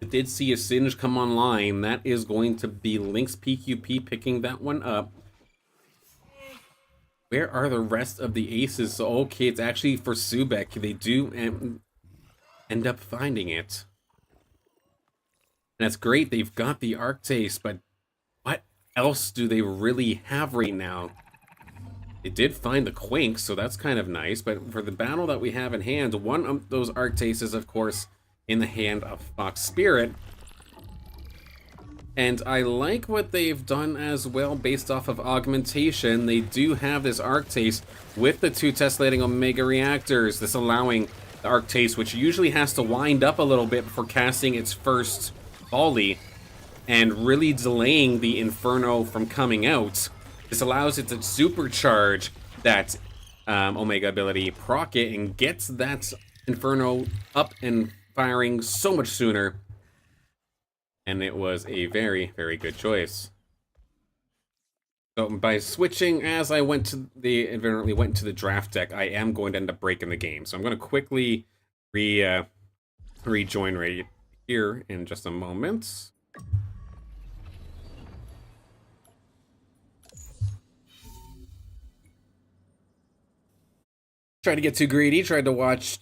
S1: Did see a Singe come online. That is going to be Lynx PQP picking that one up. Where are the rest of the aces? So, okay, it's actually for Subek. They do end up finding it. And that's great. They've got the Arctase, but what else do they really have right now? They did find the Quink, so that's kind of nice. But for the battle that we have in hand, one of those Arctases, of course, in the hand of Fox Spirit. And I like what they've done as well based off of augmentation. They do have this Arctase with the 2 tessellating Omega reactors, this allowing the Arctase, which usually has to wind up a little bit before casting its first volley, and really delaying the Inferno from coming out. This allows it to supercharge that Omega ability, proc it, and gets that Inferno up and firing so much sooner. And it was a very, very good choice. So by switching, as I went to the inadvertently went to the draft deck, I am going to end up breaking the game. So I'm going to quickly rejoin right here in just a moment. Tried to get too greedy, tried to watch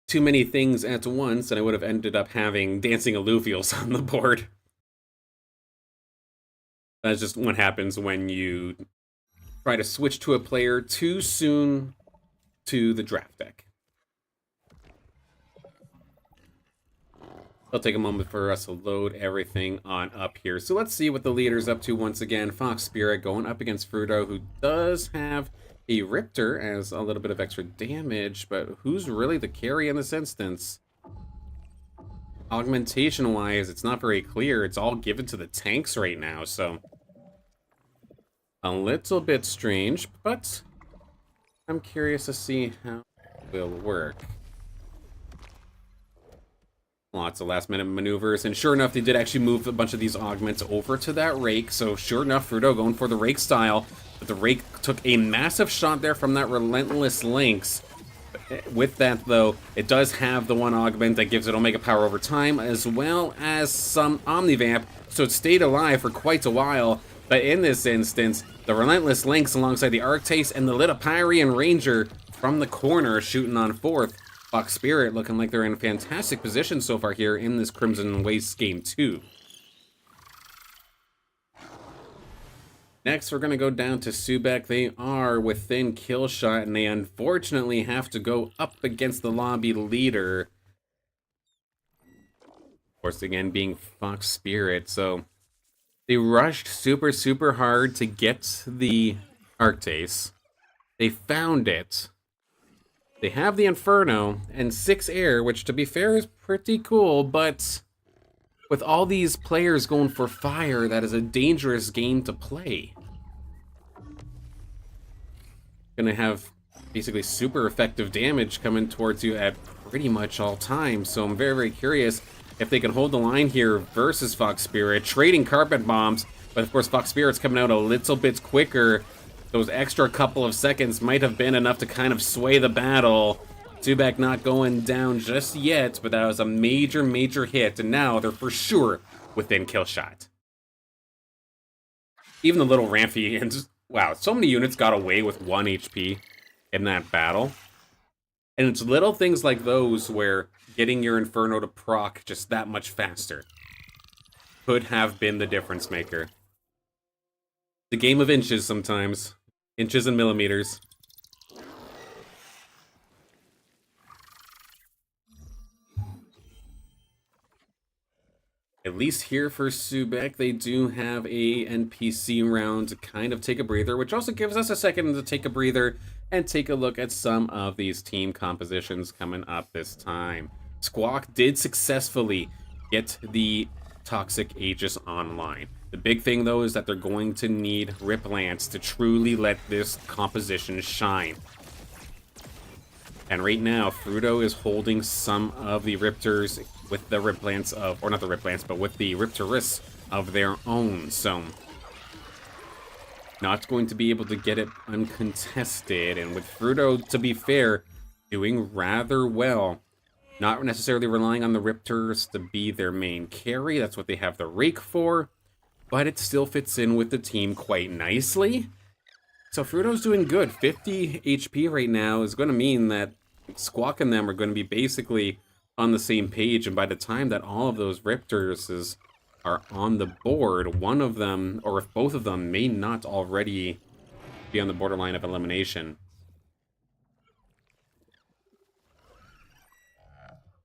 S1: too many things at once, and I would have ended up having Dancing Alluvials on the board. That's just what happens when you try to switch to a player too soon to the draft deck. It'll take a moment for us to load everything on up here. So let's see what the leader's up to once again. Fox Spirit going up against Frodo, who does have a Riptor as a little bit of extra damage, but who's really the carry in this instance? Augmentation-wise, it's not very clear. It's all given to the tanks right now, so a little bit strange, but I'm curious to see how it will work. Lots of last-minute maneuvers, and sure enough, they did actually move a bunch of these augments over to that Rake, so sure enough, Frodo going for the Rake style, but the Rake took a massive shot there from that Relentless Lynx. With that, though, it does have the one augment that gives it Omega power over time, as well as some Omnivamp, so it stayed alive for quite a while. But in this instance, the Relentless Lynx alongside the Arctase and the Litopyrian Ranger from the corner shooting on fourth. Fox Spirit looking like they're in a fantastic position so far here in this Crimson Waste Game 2. Next, we're going to go down to Subek. They are within kill shot, and they unfortunately have to go up against the lobby leader. Of course, again, being Fox Spirit. So they rushed super hard to get the Arctase. They found it. They have the Inferno and 6 air, which to be fair is pretty cool, but with all these players going for fire, that is a dangerous game to play. Gonna have basically super effective damage coming towards you at pretty much all times, so I'm very curious if they can hold the line here versus Fox Spirit, trading carpet bombs, but of course Fox Spirit's coming out a little bit quicker. Those extra couple of seconds might have been enough to kind of sway the battle. Subek not going down just yet, but that was a major hit, and now they're for sure within kill shot. Even the little Ramphians, wow, so many units got away with 1 HP in that battle. And it's little things like those where getting your Inferno to proc just that much faster could have been the difference maker. The game of inches sometimes. Inches and millimeters. At least here for Subek, they do have a NPC round to kind of take a breather, which also gives us a second to take a breather and take a look at some of these team compositions coming up this time. Squawk did successfully get the Toxic Aegis online. The big thing, though, is that they're going to need Rip Lance to truly let this composition shine. And right now, Fruto is holding some of the Riptors with the Rip Lance of, or not the Rip Lance, but with the Riptoris of their own, so not going to be able to get it uncontested. And with Fruto, to be fair, doing rather well. Not necessarily relying on the Riptors to be their main carry, that's what they have the Rake for, but it still fits in with the team quite nicely. So Fruto's doing good. 50 HP right now is going to mean that Squawk and them are going to be basically on the same page, and by the time that all of those Riptors are on the board, one of them, or if both of them, may not already be on the borderline of elimination.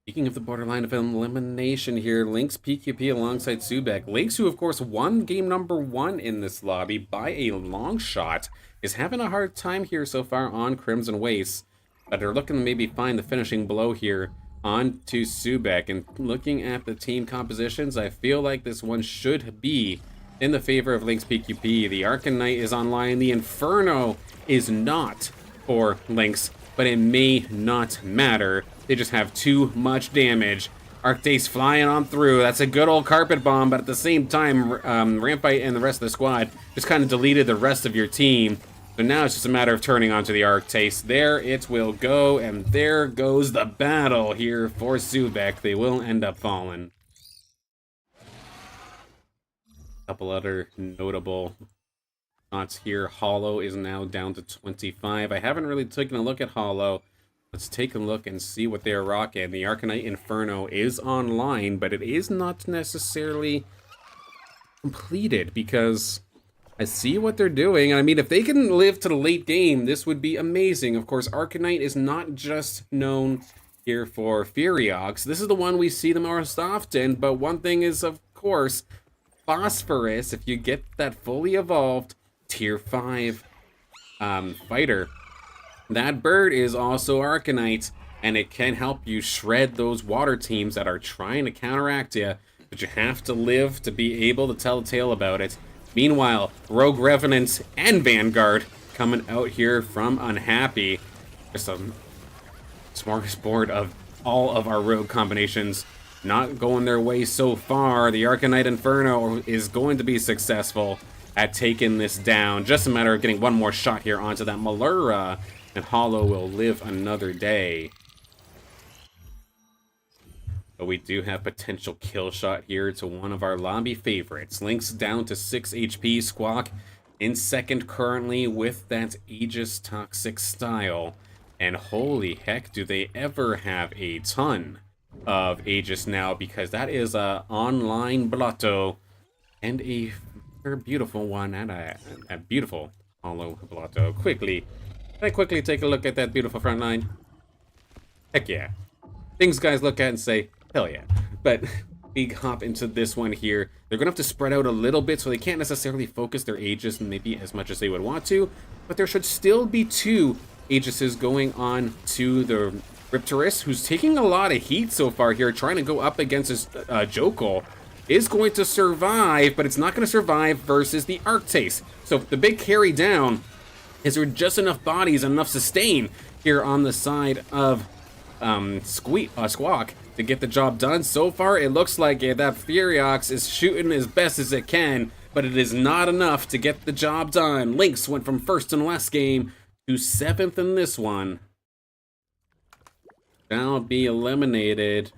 S1: Speaking of the borderline of elimination here, Lynx PQP alongside Subek. Lynx, who of course won game number 1 in this lobby by a long shot, is having a hard time here so far on Crimson Wastes, but they're looking to maybe find the finishing blow here on to Subek. And looking at the team compositions, I feel like this one should be in the favor of Lynx PQP. The Arcanite is online, the Inferno is not for Lynx, but it may not matter. They just have too much damage. Arctase flying on through. That's a good old carpet bomb, but at the same time, Rampite and the rest of the squad just kind of deleted the rest of your team. So now it's just a matter of turning onto the Arctase. There it will go, and there goes the battle here for Subek. They will end up falling. A couple other notable shots here. Hollow is now down to 25. I haven't really taken a look at Hollow. Let's take a look and see what they're rocking. The Arcanite Inferno is online, but it is not necessarily completed because I see what they're doing. I mean, if they can live to the late game, this would be amazing. Of course, Arcanite is not just known here for Furiox. This is the one we see the most often, but one thing is, of course, Phosphorus. If you get that fully evolved Tier 5 fighter, that bird is also Arcanite, and it can help you shred those water teams that are trying to counteract you, but you have to live to be able to tell a tale about it. Meanwhile, Rogue Revenant and Vanguard coming out here from Unhappy. Just a smorgasbord of all of our rogue combinations not going their way so far. The Arcanite Inferno is going to be successful at taking this down. Just a matter of getting one more shot here onto that Malura, and Hollow will live another day. But we do have potential kill shot here to one of our lobby favorites. Lynx down to 6 HP. Squawk in second currently with that Aegis Toxic style. And holy heck, do they ever have a ton of Aegis now, because that is a online Blotto and a a beautiful one and a beautiful hollow blotto. Quickly, can I quickly take a look at that beautiful front line? Heck yeah. Things guys look at and say, hell yeah. But we hop into this one here. They're going to have to spread out a little bit, so they can't necessarily focus their Aegis maybe as much as they would want to. But there should still be 2 Aegises going on to the Riptorus, who's taking a lot of heat so far here, trying to go up against his Jokul. Is going to survive, but it's not going to survive versus the Arctase. So the big carry down is there just enough bodies and enough sustain here on the side of Squawk to get the job done. So far, it looks like that Furiox is shooting as best as it can, but it is not enough to get the job done. Lynx went from 1st in last game to 7th in this one. Now be eliminated.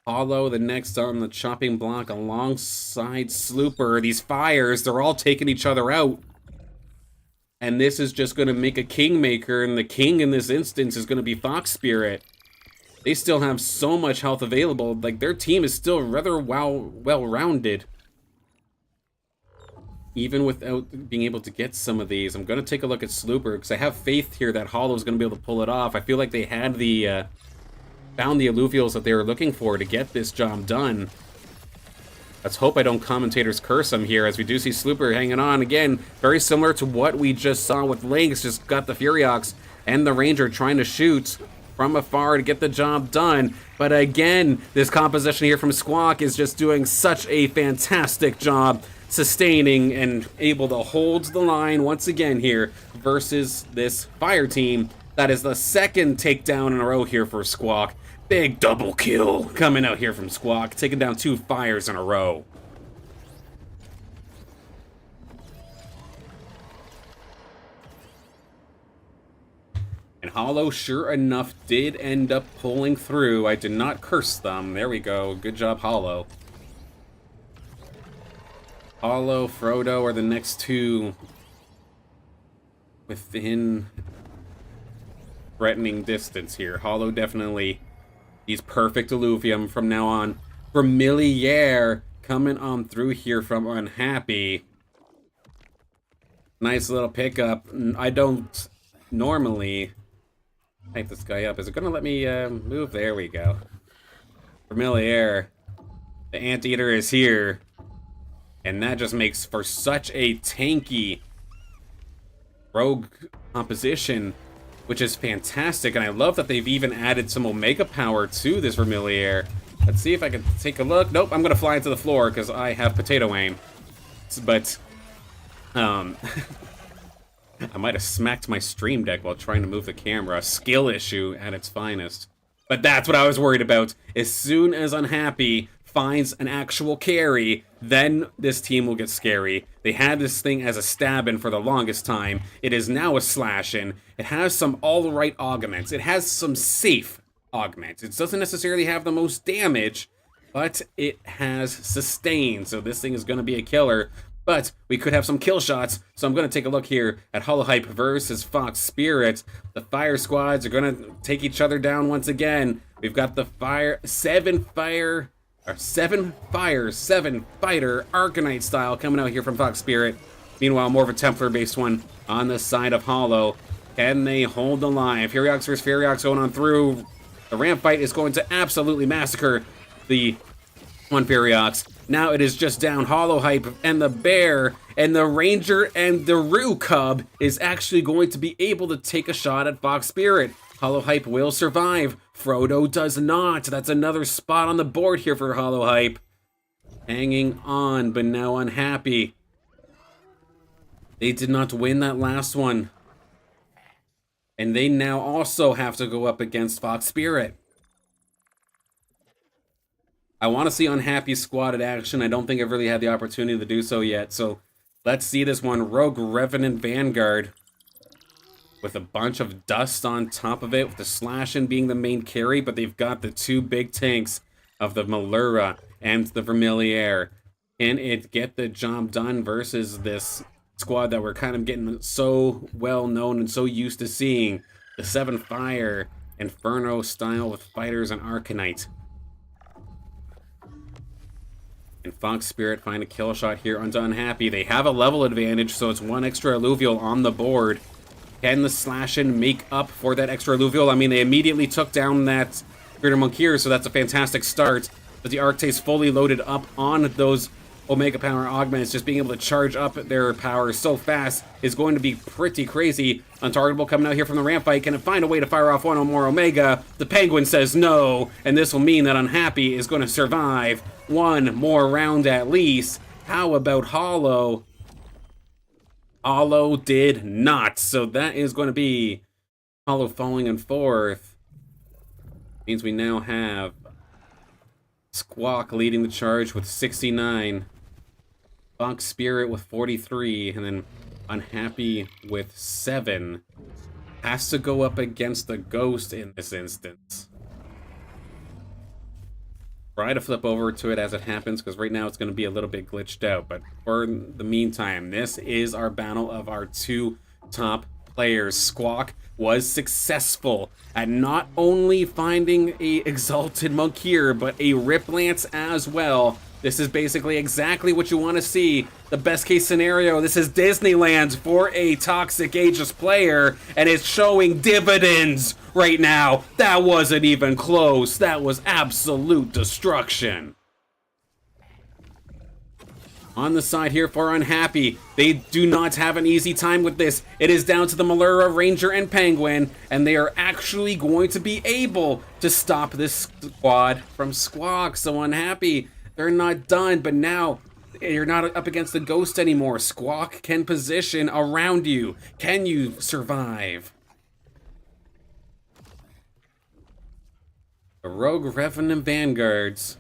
S1: Hollow, the next on the chopping block alongside Slooper. These fires, they're all taking each other out. And this is just going to make a Kingmaker, and the King in this instance is going to be Fox Spirit. They still have so much health available. Like, their team is still rather well-rounded. Even without being able to get some of these. I'm going to take a look at Slooper, because I have faith here that Hollow's going to be able to pull it off. I feel like they had the... found the alluvials that they were looking for to get this job done. Let's hope I don't commentator's curse him here, as we do see Slooper hanging on. Again, very similar to what we just saw with Lynx, just got the Furiox and the Ranger trying to shoot from afar to get the job done. But again, this composition here from Squawk is just doing such a fantastic job sustaining and able to hold the line once again here versus this Fire team. That is the 2nd takedown in a row here for Squawk. Big double kill coming out here from Squawk, taking down 2 fires in a row. And Hollow, sure enough, did end up pulling through. I did not curse them. There we go. Good job, Hollow. Hollow, Frodo are the next 2 within threatening distance here. Hollow definitely... He's perfect Alluvium from now on. Vermiliere coming on through here from Unhappy. Nice little pickup. I don't normally type this guy up. Is it going to let me move? There we go. Vermiliere. The Anteater is here. And that just makes for such a tanky rogue composition, which is fantastic, and I love that they've even added some Omega power to this Vermiliere. Let's see if I can take a look. Nope, I'm gonna fly into the floor because I have potato aim. But, I might have smacked my stream deck while trying to move the camera. A skill issue at its finest. But that's what I was worried about. As soon as Unhappy finds an actual carry, then this team will get scary. They had this thing as a stab-in for the longest time. It is now a slash-in. It has some all-right augments. It has some safe augments. It doesn't necessarily have the most damage, but it has sustain, so this thing is going to be a killer. But we could have some kill shots, so I'm going to take a look here at Holohype versus Fox Spirit. The fire squads are going to take each other down once again. We've got the seven fighter Arcanite style coming out here from Fox Spirit. Meanwhile, more of a Templar-based one on the side of Hollow. Can they hold the line? Furiox versus Furiox going on through. The ramp fight is going to absolutely massacre the one Furiox. Now it is just down Holohype and the Bear, and the Ranger and the Roo Cub is actually going to be able to take a shot at Fox Spirit. Holohype will survive. Frodo does not. That's another spot on the board here for Holohype. Hanging on, but now Unhappy. They did not win that last one. And they now also have to go up against Fox Spirit. I want to see Unhappy's squad in action. I don't think I've really had the opportunity to do so yet. So let's see this one. Rogue Revenant Vanguard. With a bunch of dust on top of it, with the Slash-In being the main carry, but they've got the 2 big tanks of the Malura and the Vermiliere. Can it get the job done versus this squad that we're kind of getting so well known and so used to seeing? The 7 Fire Inferno style with Fighters and Arcanite. And Fox Spirit find a kill shot here onto Unhappy. They have a level advantage, so it's one extra alluvial on the board. Can the slash-in make up for that extra alluvial? I mean, they immediately took down that Greater Monkir, so that's a fantastic start. But the Arcta's fully loaded up on those Omega Power Augments. Just being able to charge up their power so fast is going to be pretty crazy. Untargetable coming out here from the ramp fight. Can it find a way to fire off one or more Omega? The Penguin says no, and this will mean that Unhappy is going to survive one more round at least. How about Hollow? Hollow did not, so that is going to be Hollow falling in fourth. Means we now have Squawk leading the charge with 69, Fox Spirit with 43, and then Unhappy with 7. Has to go up against the Ghost in this instance. Try to flip over to it as it happens, because right now it's going to be a little bit glitched out. But for the meantime, this is our battle of our two top players. Squawk was successful at not only finding a Exalted Monkir, but a Rip Lance as well. This is basically exactly what you want to see. The best case scenario. This is Disneyland for a Toxic Aegis player, and it's showing dividends right now. That wasn't even close. That was absolute destruction. On the side here for Unhappy, they do not have an easy time with this. It is down to the Malura, Ranger, and Penguin, and they are actually going to be able to stop this squad from Squawk. So Unhappy, they're not done, but now you're not up against the Ghost anymore. Squawk can position around you. Can you survive? The Rogue, Revenant, Vanguards.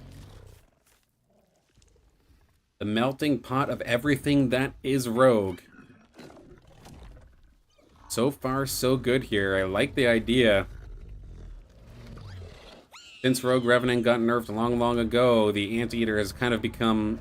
S1: The melting pot of everything that is Rogue. So far, so good here. I like the idea. Since Rogue Revenant got nerfed long ago, the Anteater has kind of become...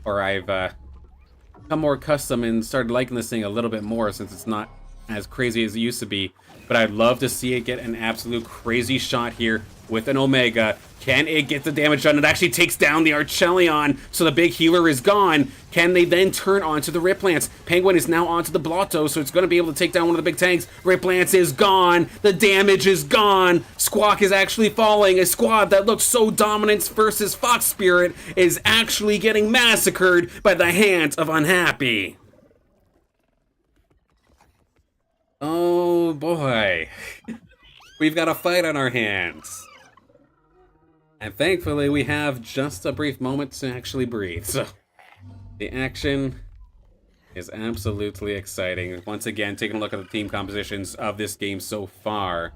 S1: Or I've become more accustomed and started liking this thing a little bit more since it's not as crazy as it used to be. But I'd love to see it get an absolute crazy shot here with an Omega. Can it get the damage done? It actually takes down the Archelion, so the big healer is gone. Can they then turn onto the Rip Lance? Penguin is now onto the Blotto, so it's going to be able to take down one of the big tanks. Rip Lance is gone. The damage is gone. Squawk is actually falling. A squad that looks so dominant versus Fox Spirit is actually getting massacred by the hands of Unhappy. Oh boy. We've got a fight on our hands. And thankfully we have just a brief moment to actually breathe. So the action is absolutely exciting. Once again, taking a look at the team compositions of this game so far.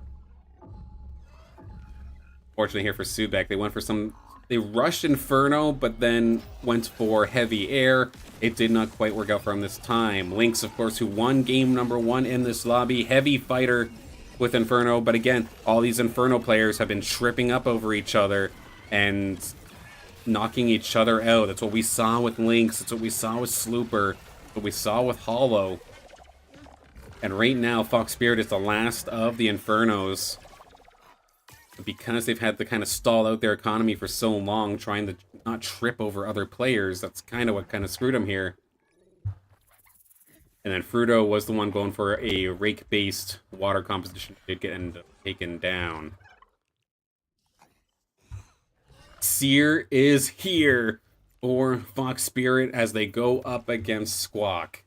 S1: Fortunately here for Subek, they went for some... They rushed Inferno, but then went for Heavy Air. It did not quite work out for him this time. Lynx, of course, who won game number 1 in this lobby. Heavy fighter with Inferno, but again, all these Inferno players have been tripping up over each other and knocking each other out. That's what we saw with Lynx. That's what we saw with Slooper. What we saw with Hollow. And right now, Fox Spirit is the last of the Infernos. Because they've had to kind of stall out their economy for so long, trying to not trip over other players. That's kind of what kind of screwed them here. And then Fruto was the one going for a rake-based water composition. Did get taken down. Seer is here for Fox Spirit as they go up against Squawk.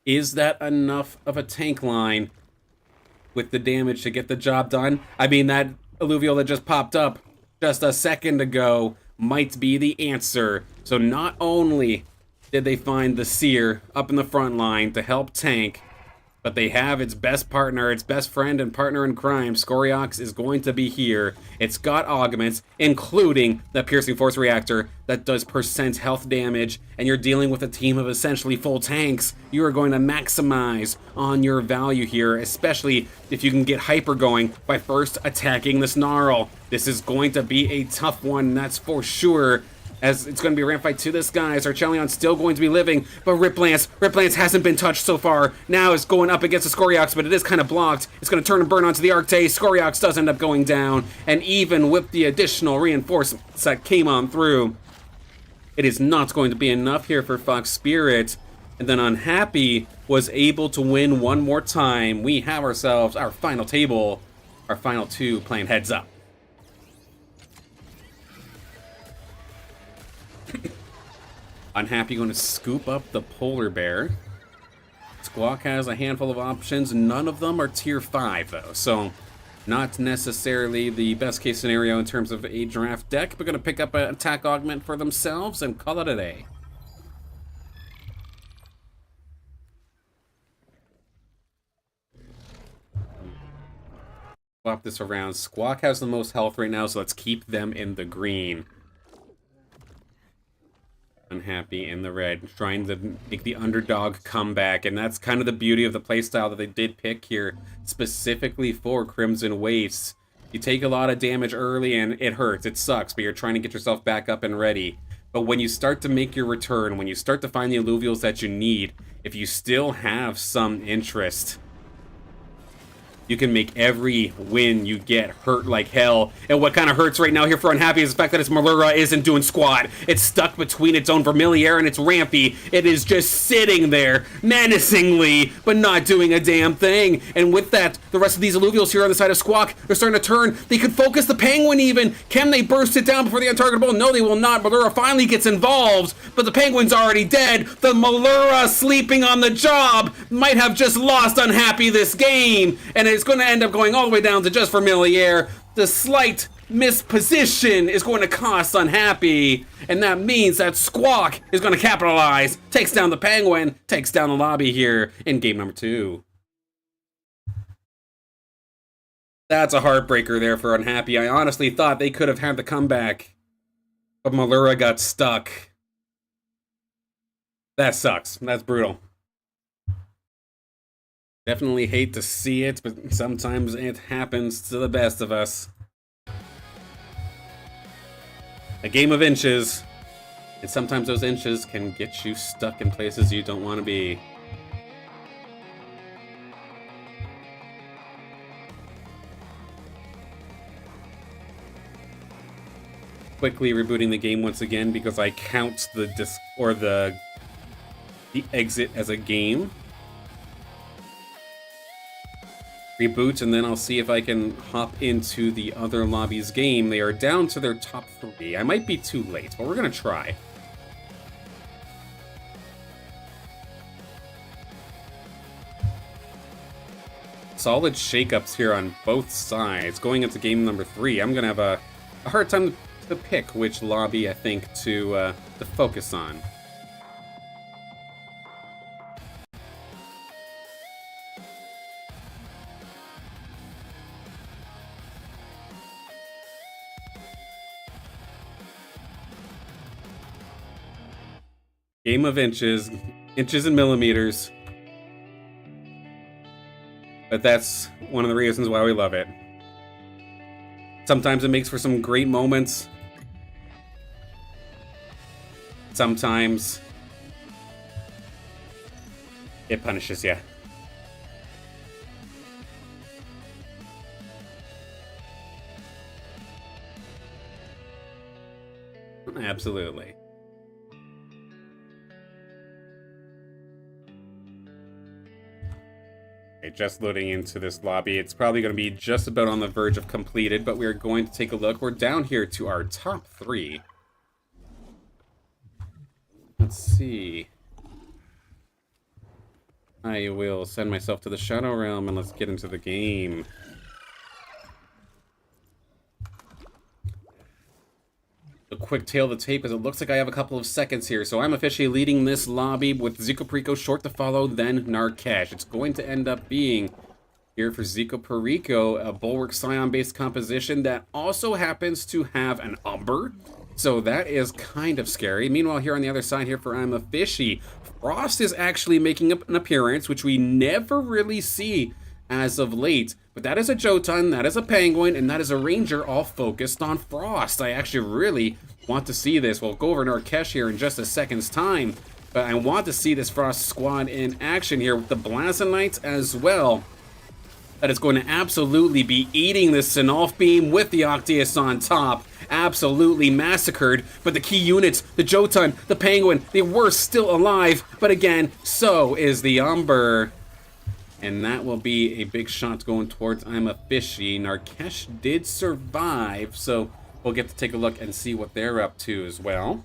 S1: Is that enough of a tank line with the damage to get the job done? I mean, that alluvial that just popped up just a second ago might be the answer. So not only did they find the Seer up in the front line to help tank, but they have its best partner, its best friend and partner in crime. Scoriox is going to be here. It's got augments, including the Piercing Force Reactor that does % health damage, and you're dealing with a team of essentially full tanks. You are going to maximize on your value here, especially if you can get hyper going by first attacking the Snarl. This is going to be a tough one, that's for sure, as it's going to be a ramp fight to the skies. Archelion's still going to be living, but Rip Lance hasn't been touched so far. Now it's going up against the Scoriox, but it is kind of blocked. It's going to turn and burn onto the Arcte. Scoriox does end up going down, and even with the additional reinforcements that came on through, It is not going to be enough here for Fox Spirit. And then Unhappy was able to win one more time. We have ourselves our final table, our final two playing heads up. Unhappy going to scoop up the Polar Bear. Squawk has a handful of options. None of them are tier 5 though, so not necessarily the best case scenario in terms of a draft deck, but going to pick up an attack augment for themselves and call it a day. Swap this around. Squawk has the most health right now, so let's keep them in the green. Unhappy in the red, trying to make the underdog comeback, and that's kind of the beauty of the playstyle that they did pick here, specifically for Crimson Wastes. You take a lot of damage early and it hurts, it sucks, but you're trying to get yourself back up and ready. But when you start to make your return, when you start to find the alluvials that you need, if you still have some interest, you can make every win you get hurt like hell. And what kind of hurts right now here for Unhappy is the fact that its Malura isn't doing squat. It's stuck between its own Vermiliere and its Rampy. It is just sitting there menacingly, but not doing a damn thing. And with that, the rest of these alluvials here on the side of Squawk, they're starting to turn. They could focus the Penguin even. Can they burst it down before the untargetable? No, they will not. Malura finally gets involved, but the Penguin's already dead. The Malura sleeping on the job might have just lost Unhappy this game. And it's going to end up going all the way down to just Vermiliere. The slight misposition is going to cost Unhappy, and that means that Squawk is going to capitalize, takes down the Penguin, takes down the lobby here in game number 2. That's a heartbreaker there for Unhappy. I honestly thought they could have had the comeback, but Malura got stuck. That sucks. That's brutal. Definitely hate to see it, but sometimes it happens to the best of us. A game of inches, and sometimes those inches can get you stuck in places you don't want to be. Quickly rebooting the game once again because I count the the exit as a game. Reboot, and then I'll see if I can hop into the other lobby's game. They are down to their top 3. I might be too late, but we're gonna try. Solid shakeups here on both sides. Going into game number 3, I'm gonna have a hard time to pick which lobby I think to focus on. Game of inches and millimeters. But that's one of the reasons why we love it. Sometimes it makes for some great moments. Sometimes it punishes you. Absolutely. Just loading into this lobby. It's probably going to be just about on the verge of completed, but we're going to take a look. We're down here to our top 3. Let's see. I will send myself to the Shadow Realm and let's get into the game. A quick tail of the tape, because it looks like I have a couple of seconds here. So I'm officially leading this lobby with Zico Perico short to follow, then Narkesh. It's going to end up being, here for Zico Perico, a Bulwark Scion-based composition that also happens to have an Umber. So that is kind of scary. Meanwhile, here on the other side here for I'm a Fishy, Frost is actually making an appearance, which we never really see as of late. But that is a Jotun, that is a Penguin, and that is a Ranger all focused on Frost. I actually really want to see this. We'll go over Narkesh here in just a second's time, but I want to see this Frost squad in action here with the Blazonites as well. that is going to absolutely be eating the Sinolf beam with the Octius on top. Absolutely massacred, but the key units, the Jotun, the Penguin, they were still alive, but again, so is the Umber. And that will be a big shot going towards I'm a Fishy. Narkesh did survive, so we'll get to take a look and see what they're up to as well.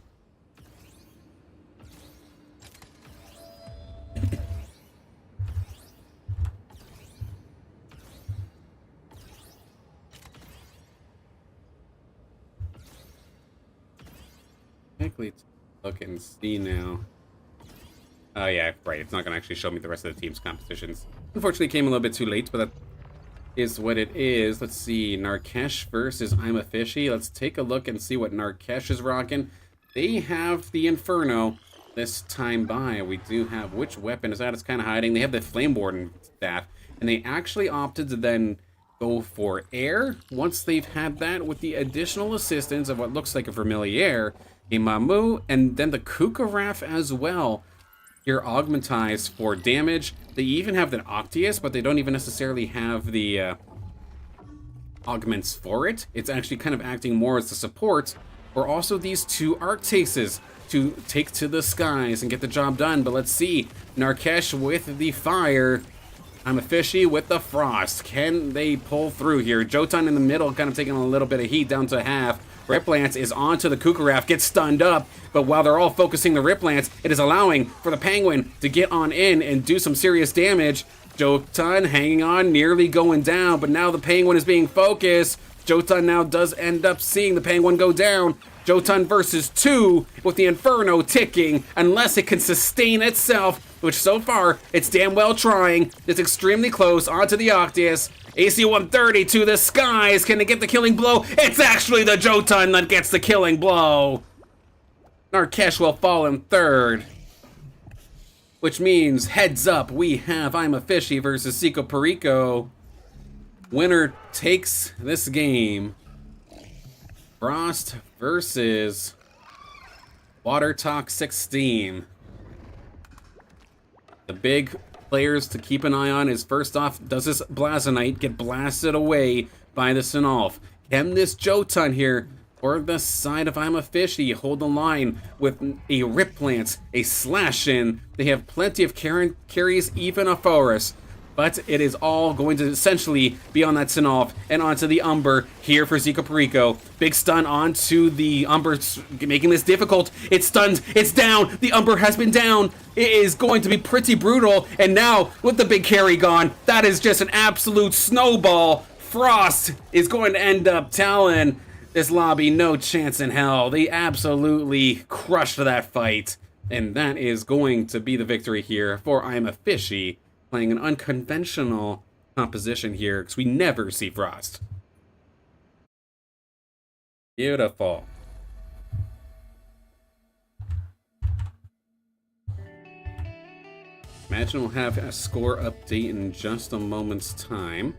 S1: Quickly look and see now. Oh yeah, right. It's not going to actually show me the rest of the team's compositions. Unfortunately, it came a little bit too late, but that is what it is. Let's see. Narkesh versus I'm a Fishy. Let's take a look and see what Narkesh is rocking. They have the Inferno this time by. We do have... Which weapon is that? It's kind of hiding. They have the Flame Warden staff, and they actually opted to then go for air. Once they've had that with the additional assistance of what looks like a Vermiliere, a Mamu, and then the Kukaraf as well. You're augmentized for damage. They even have the Octius, but they don't even necessarily have the augments for it. It's actually kind of acting more as a support, or also these two Arctaces to take to the skies and get the job done. But let's see, Narkesh with the fire. I'm a Fishy with the frost. Can they pull through here? Jotun in the middle, kind of taking a little bit of heat down to half. Riplance is onto the Kukaraf, gets stunned up, but while they're all focusing the Riplance, it is allowing for the Penguin to get on in and do some serious damage. Jotun hanging on, nearly going down, but now the Penguin is being focused. Jotun now does end up seeing the Penguin go down. Jotun versus 2 with the Inferno ticking, unless it can sustain itself, which so far, it's damn well trying. It's extremely close onto the Octius. AC 130 to the skies. Can it get the killing blow? It's actually the Jotun that gets the killing blow. Narkesh will fall in third. Which means, heads up, we have I'm a Fishy versus Seco Perico. Winner takes this game. Frost versus Water Toxic Steam. The big players to keep an eye on is, first off, does this Blazonite get blasted away by the Sinolf? Can this Jotun here, or the side of I'm a Fishy, hold the line with a Riplance, a Slash-In? They have plenty of carries, even a Forest. But it is all going to essentially be on that Sinolf and onto the Umber here for Seco Perico. Big stun onto the Umber, making this difficult. It's stunned. It's down. The Umber has been down. It is going to be pretty brutal. And now, with the big carry gone, that is just an absolute snowball. Frost is going to end up telling this lobby no chance in hell. They absolutely crushed that fight. And that is going to be the victory here for I'm a Fishy, playing an unconventional composition here, because we never see Frost. Beautiful. Imagine we'll have a score update in just a moment's time.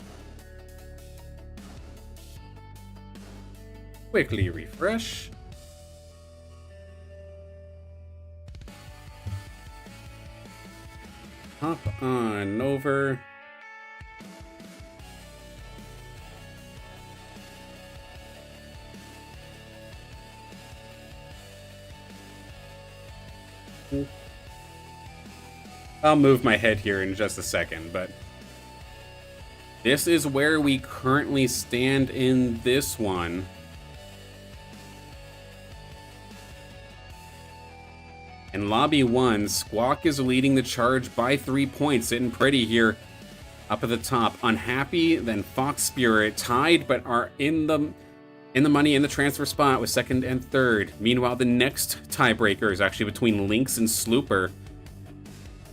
S1: Quickly refresh. Hop on over. I'll move my head here in just a second, but this is where we currently stand in this one. In Lobby 1, Squawk is leading the charge by 3 points, sitting pretty here up at the top. Unhappy, then Fox Spirit, tied, but are in the money in the transfer spot with second and third. Meanwhile, the next tiebreaker is actually between Lynx and Slooper.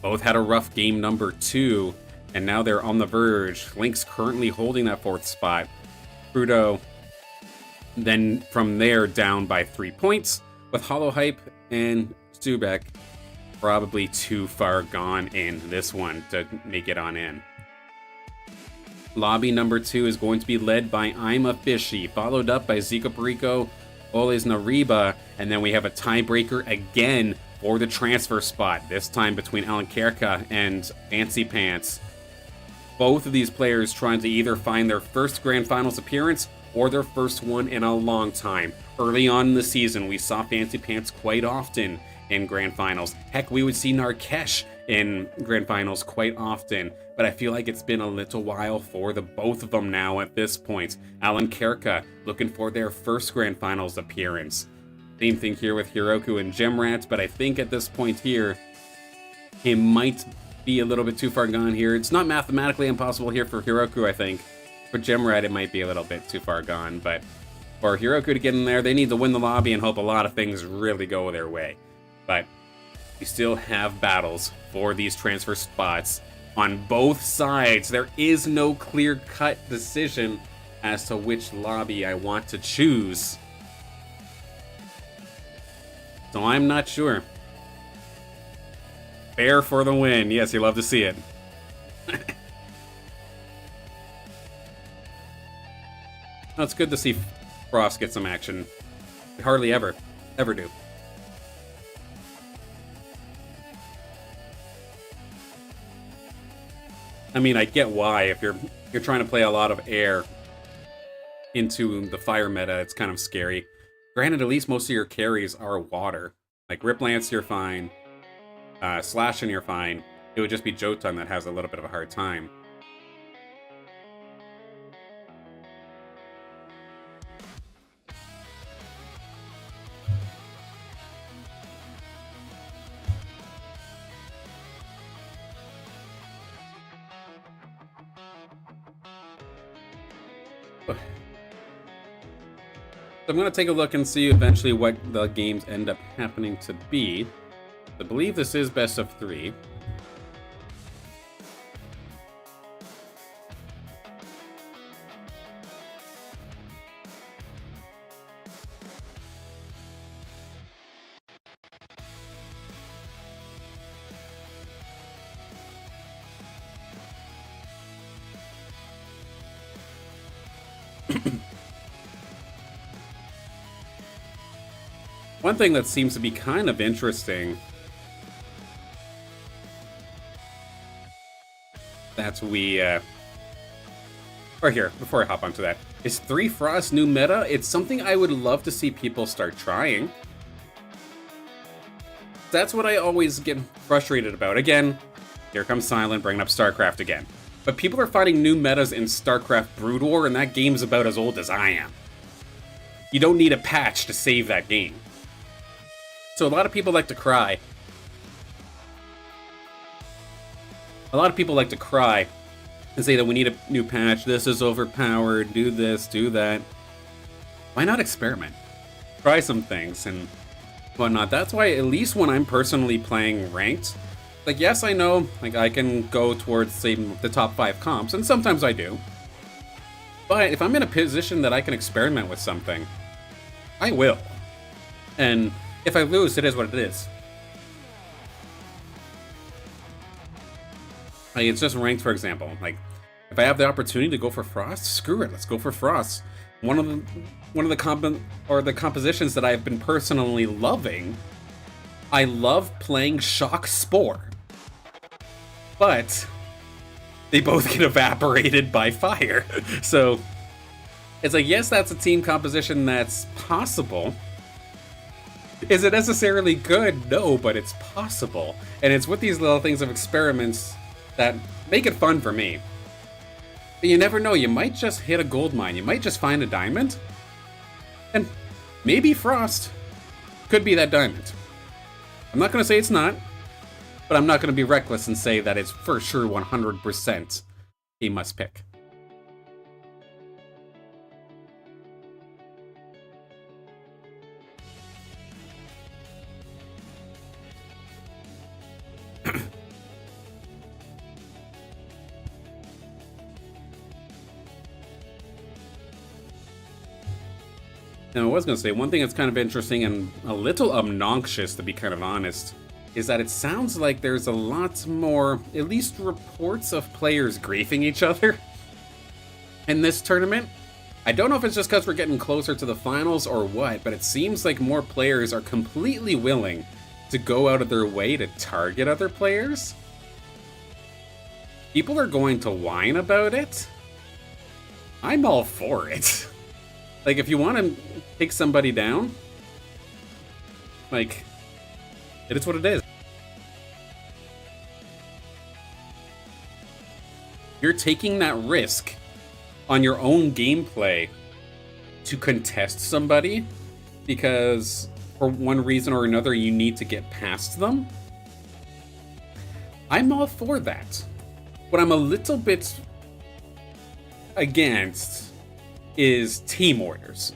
S1: Both had a rough game number 2, and now they're on the verge. Lynx currently holding that 4th spot. Crudo then from there down by 3 points, with Hollow Hype and Stubek probably too far gone in this one to make it on in. Lobby number 2 is going to be led by I'm a Fishy, followed up by Seco Perico, Oles Nariba, and then we have a tiebreaker again for the transfer spot, this time between Alan Kerka and Fancy Pants. both of these players trying to either find their first Grand Finals appearance or their first one in a long time. Early on in the season, we saw Fancy Pants quite often in Grand Finals. Heck, we would see Narkesh in Grand Finals quite often, but I feel like it's been a little while for the both of them now at this point. Alan Kerka looking for their first Grand Finals appearance. Same thing here with Hiroku and Gemrat, but I think at this point here, it might be a little bit too far gone here. It's not mathematically impossible here for Hiroku, I think. For Gemrat, it might be a little bit too far gone, but for Hiroku to get in there, they need to win the lobby and hope a lot of things really go their way. But we still have battles for these transfer spots on both sides. There is no clear-cut decision as to which lobby I want to choose. So I'm not sure. Bear for the win. Yes, you love to see it. No, it's good to see Frost get some action. We hardly ever do. I mean, I get why. If you're trying to play a lot of air into the fire meta, it's kind of scary. Granted, at least most of your carries are water. Like Rip Lance, you're fine. Slashing, you're fine. It would just be Jotun that has a little bit of a hard time. I'm going to take a look and see eventually what the games end up happening to be. I believe this is best of 3. One thing that seems to be kind of interesting that we, or here, before I hop onto that, is 3 Frost new meta. It's something I would love to see people start trying. That's what I always get frustrated about. Again, here comes Silent bringing up StarCraft again. But people are finding new metas in StarCraft Brood War, and that game's about as old as I am. You don't need a patch to save that game. So a lot of people like to cry. A lot of people like to cry and say that we need a new patch, this is overpowered, do this, do that. Why not experiment? Try some things and whatnot. That's why, at least when I'm personally playing ranked, like, yes, I know, like, I can go towards, say, the top 5 comps, and sometimes I do. But if I'm in a position that I can experiment with something, I will. And if I lose, it is what it is. Like, it's just ranked, for example. Like, if I have the opportunity to go for Frost, screw it, let's go for Frost. One of the compositions that I've been personally loving, I love playing Shock Spore. But they both get evaporated by fire. So it's like, yes, that's a team composition that's possible. Is it necessarily good? No, but it's possible. And it's with these little things of experiments that make it fun for me. But you never know, you might just hit a gold mine. You might just find a diamond. And maybe Frost could be that diamond. I'm not going to say it's not, but I'm not going to be reckless and say that it's for sure 100% a must pick. Now, I was going to say, one thing that's kind of interesting and a little obnoxious, to be kind of honest, is that it sounds like there's a lot more, at least reports of players griefing each other in this tournament. I don't know if it's just because we're getting closer to the finals or what, but it seems like more players are completely willing to go out of their way to target other players. people are going to whine about it, I'm all for it. Like, if you want to take somebody down, like, it is what it is. You're taking that risk on your own gameplay to contest somebody because for one reason or another you need to get past them. I'm all for that. What I'm a little bit against is team orders.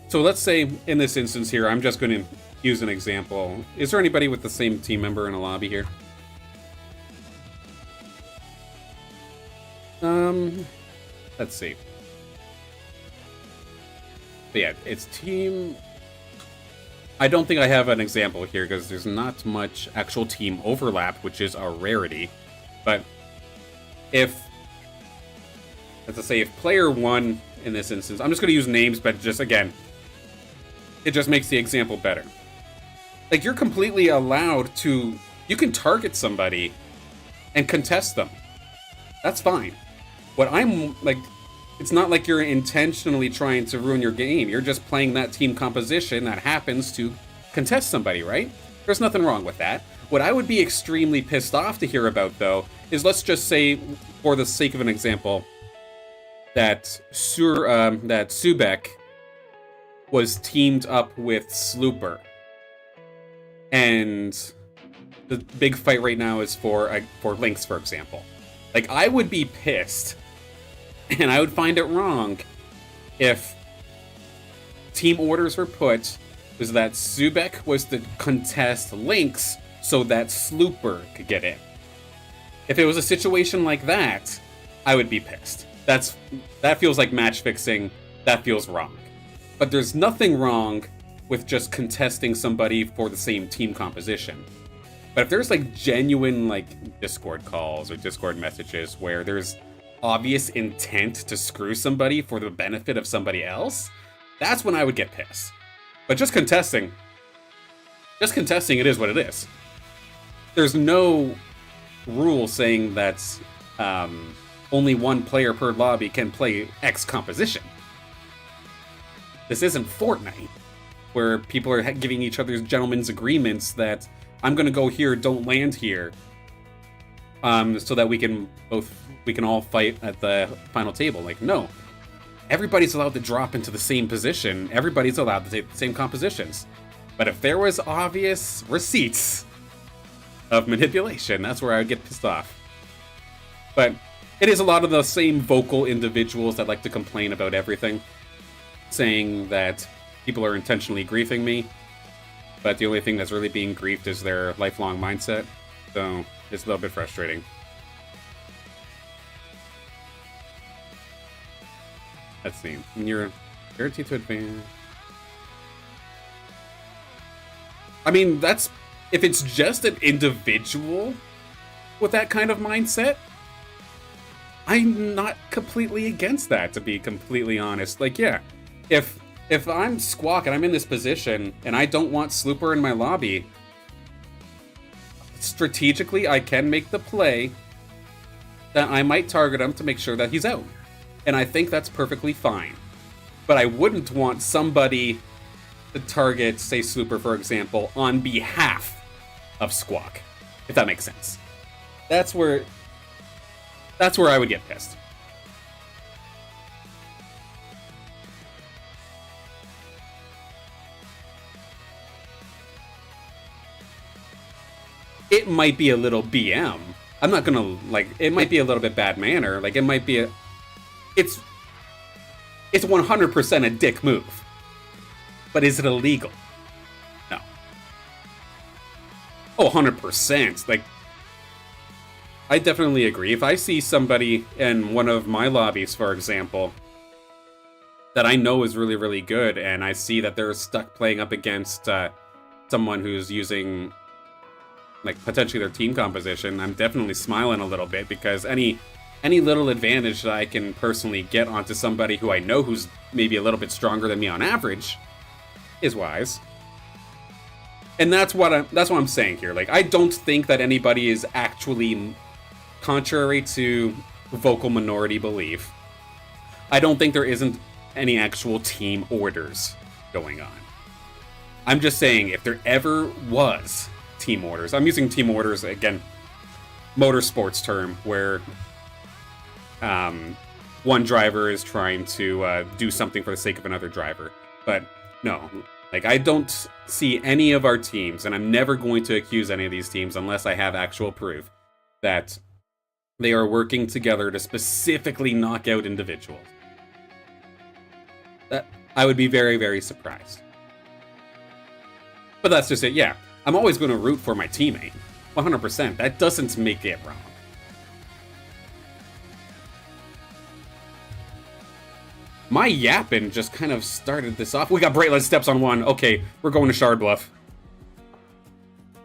S1: So let's say in this instance here, I'm just going to use an example. Is there anybody with the same team member in a lobby here? Let's see. But yeah, it's team... I don't think I have an example here because there's not much actual team overlap, which is a rarity. But if, let's say, if player 1 in this instance, I'm just going to use names, but just again, it just makes the example better. Like, you're completely allowed to, you can target somebody and contest them. That's fine. What I'm, like, it's not like you're intentionally trying to ruin your game. You're just playing that team composition that happens to contest somebody, right? There's nothing wrong with that. What I would be extremely pissed off to hear about, though, is let's just say, for the sake of an example, that Subek was teamed up with Slooper. And the big fight right now is for Lynx, for example. Like, I would be pissed, and I would find it wrong if team orders were put was that Subek was to contest Lynx so that Slooper could get in. If it was a situation like that, I would be pissed. That feels like match fixing. That feels wrong. But there's nothing wrong with just contesting somebody for the same team composition. But if there's like genuine like Discord calls or Discord messages where there's obvious intent to screw somebody for the benefit of somebody else, that's when I would get pissed. But just contesting, it is what it is. There's no rule saying that only one player per lobby can play X composition. This isn't Fortnite, where people are giving each other's gentlemen's agreements that I'm gonna go here, don't land here, so that we can all fight at the final table. Like, no. Everybody's allowed to drop into the same position. Everybody's allowed to take the same compositions. But if there was obvious receipts of manipulation, that's where I would get pissed off. But it is a lot of the same vocal individuals that like to complain about everything, saying that people are intentionally griefing me, but the only thing that's really being griefed is their lifelong mindset. So it's a little bit frustrating. Let's see. You're guaranteed to advance. I mean, that's if it's just an individual with that kind of mindset, I'm not completely against that, to be completely honest. Like, yeah, if I'm Squawk and I'm in this position and I don't want Slooper in my lobby, strategically I can make the play that I might target him to make sure that he's out. And I think that's perfectly fine. But I wouldn't want somebody to target, say, Slooper, for example, on behalf of Squawk, if that makes sense. That's where I would get pissed. It might be a little BM. I'm not gonna, like, it might be a little bit bad manner. Like, it might be it's 100% a dick move. But is it illegal? No. Oh, 100%. Like, I definitely agree. If I see somebody in one of my lobbies, for example, that I know is really, really good, and I see that they're stuck playing up against someone who's using, like, potentially their team composition, I'm definitely smiling a little bit, because any little advantage that I can personally get onto somebody who I know who's maybe a little bit stronger than me on average is wise. And that's what I'm saying here. Like, I don't think that anybody is actually contrary to vocal minority belief, I don't think there isn't any actual team orders going on. I'm just saying, if there ever was team orders, I'm using team orders, again, motorsports term, where one driver is trying to do something for the sake of another driver. But no, like, I don't see any of our teams, and I'm never going to accuse any of these teams unless I have actual proof that they are working together to specifically knock out individuals. That I would be very, very surprised. But that's just it, yeah. I'm always going to root for my teammate. 100%. That doesn't make it wrong. My yapping just kind of started this off. We got Brightland steps on one. Okay, we're going to Shard Bluff.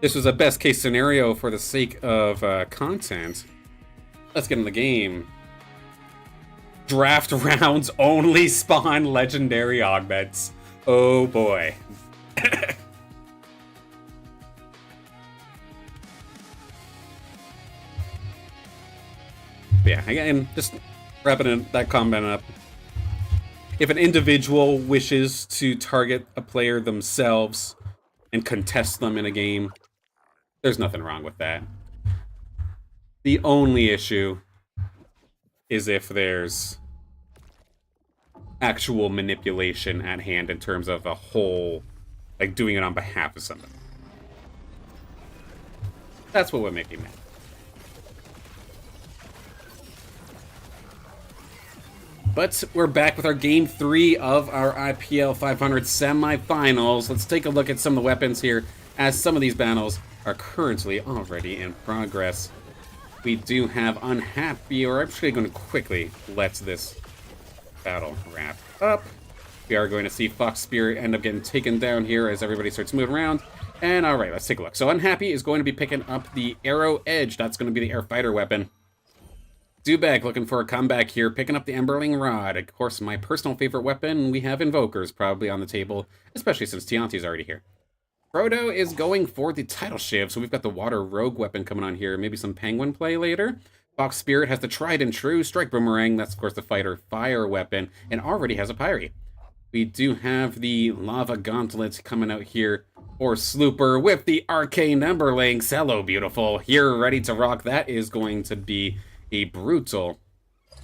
S1: This was a best case scenario for the sake of content. Let's get in the game. Draft rounds only spawn legendary augments. Oh boy. Yeah, again, just wrapping that comment up. If an individual wishes to target a player themselves and contest them in a game, there's nothing wrong with that. The only issue is if there's actual manipulation at hand in terms of a whole, like doing it on behalf of somebody. That's what would make me mad. But we're back with our Game 3 of our IPL 500 semifinals. Let's take a look at some of the weapons here, as some of these battles are currently already in progress. We do have Unhappy, or I'm actually going to quickly let this battle wrap up. We are going to see Fox Spirit end up getting taken down here as everybody starts moving around. And alright, let's take a look. So Unhappy is going to be picking up the Arrow Edge. That's going to be the air fighter weapon. Dubek looking for a comeback here, picking up the Emberling Rod. Of course, my personal favorite weapon, we have Invokers probably on the table, especially since Tianti's already here. Frodo is going for the Tidal Shiv, so we've got the Water Rogue weapon coming on here. Maybe some Penguin play later. Fox Spirit has the Tried and True Strike Boomerang. That's, of course, the Fighter Fire weapon, and already has a Pyre. We do have the Lava Gauntlet coming out here for Slooper with the Arcane Emberlings. Hello, beautiful. Here, ready to rock. That is going to be a brutal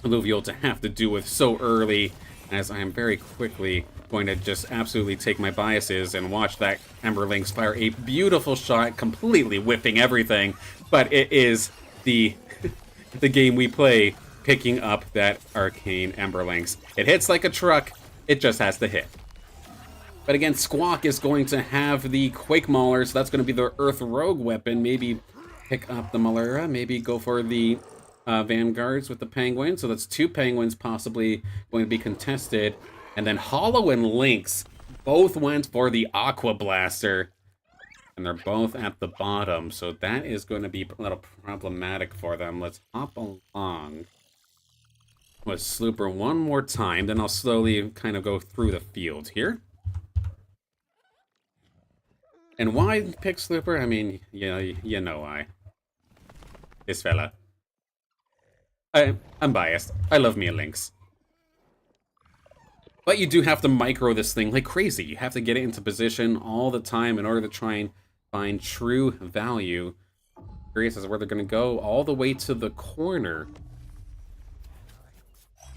S1: alluvial to have to do with so early, as I am very quickly going to just absolutely take my biases and watch that Emberlings fire a beautiful shot, completely whipping everything. But it is the game we play, picking up that Arcane Emberlings. It hits like a truck, it just has to hit. But again, Squawk is going to have the Quake Mauler, so that's going to be the Earth Rogue weapon. Maybe pick up the Malura, maybe go for the Vanguards with the Penguin. So that's two Penguins possibly going to be contested. And then Hollow and Lynx both went for the Aqua Blaster. And they're both at the bottom. So that is going to be a little problematic for them. Let's hop along with Slooper one more time. Then I'll slowly kind of go through the field here. And why pick Slooper? I mean, you know why. This fella. I'm biased. I love me a Lynx. But you do have to micro this thing like crazy. You have to get it into position all the time in order to try and find true value. Curious as to where they're going to go all the way to the corner.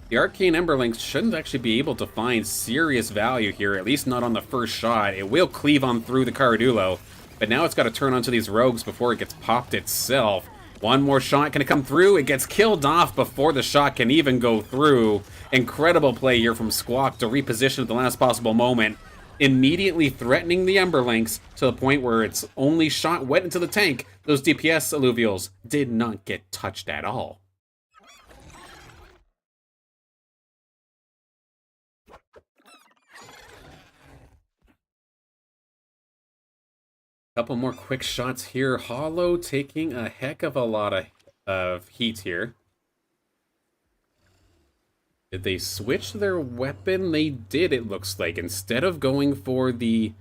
S1: The Arcane Emberlings shouldn't actually be able to find serious value here, at least not on the first shot. It will cleave on through the Caradulo, but now it's got to turn onto these rogues before it gets popped itself. One more shot, can it come through? It gets killed off before the shot can even go through. Incredible play here from Squawk to reposition at the last possible moment, immediately threatening the Emberlings to the point where its only shot went into the tank. Those DPS alluvials did not get touched at all. Couple more quick shots here. Hollow taking a heck of a lot of heat here. Did they switch their weapon? They did, it looks like. Instead of going for the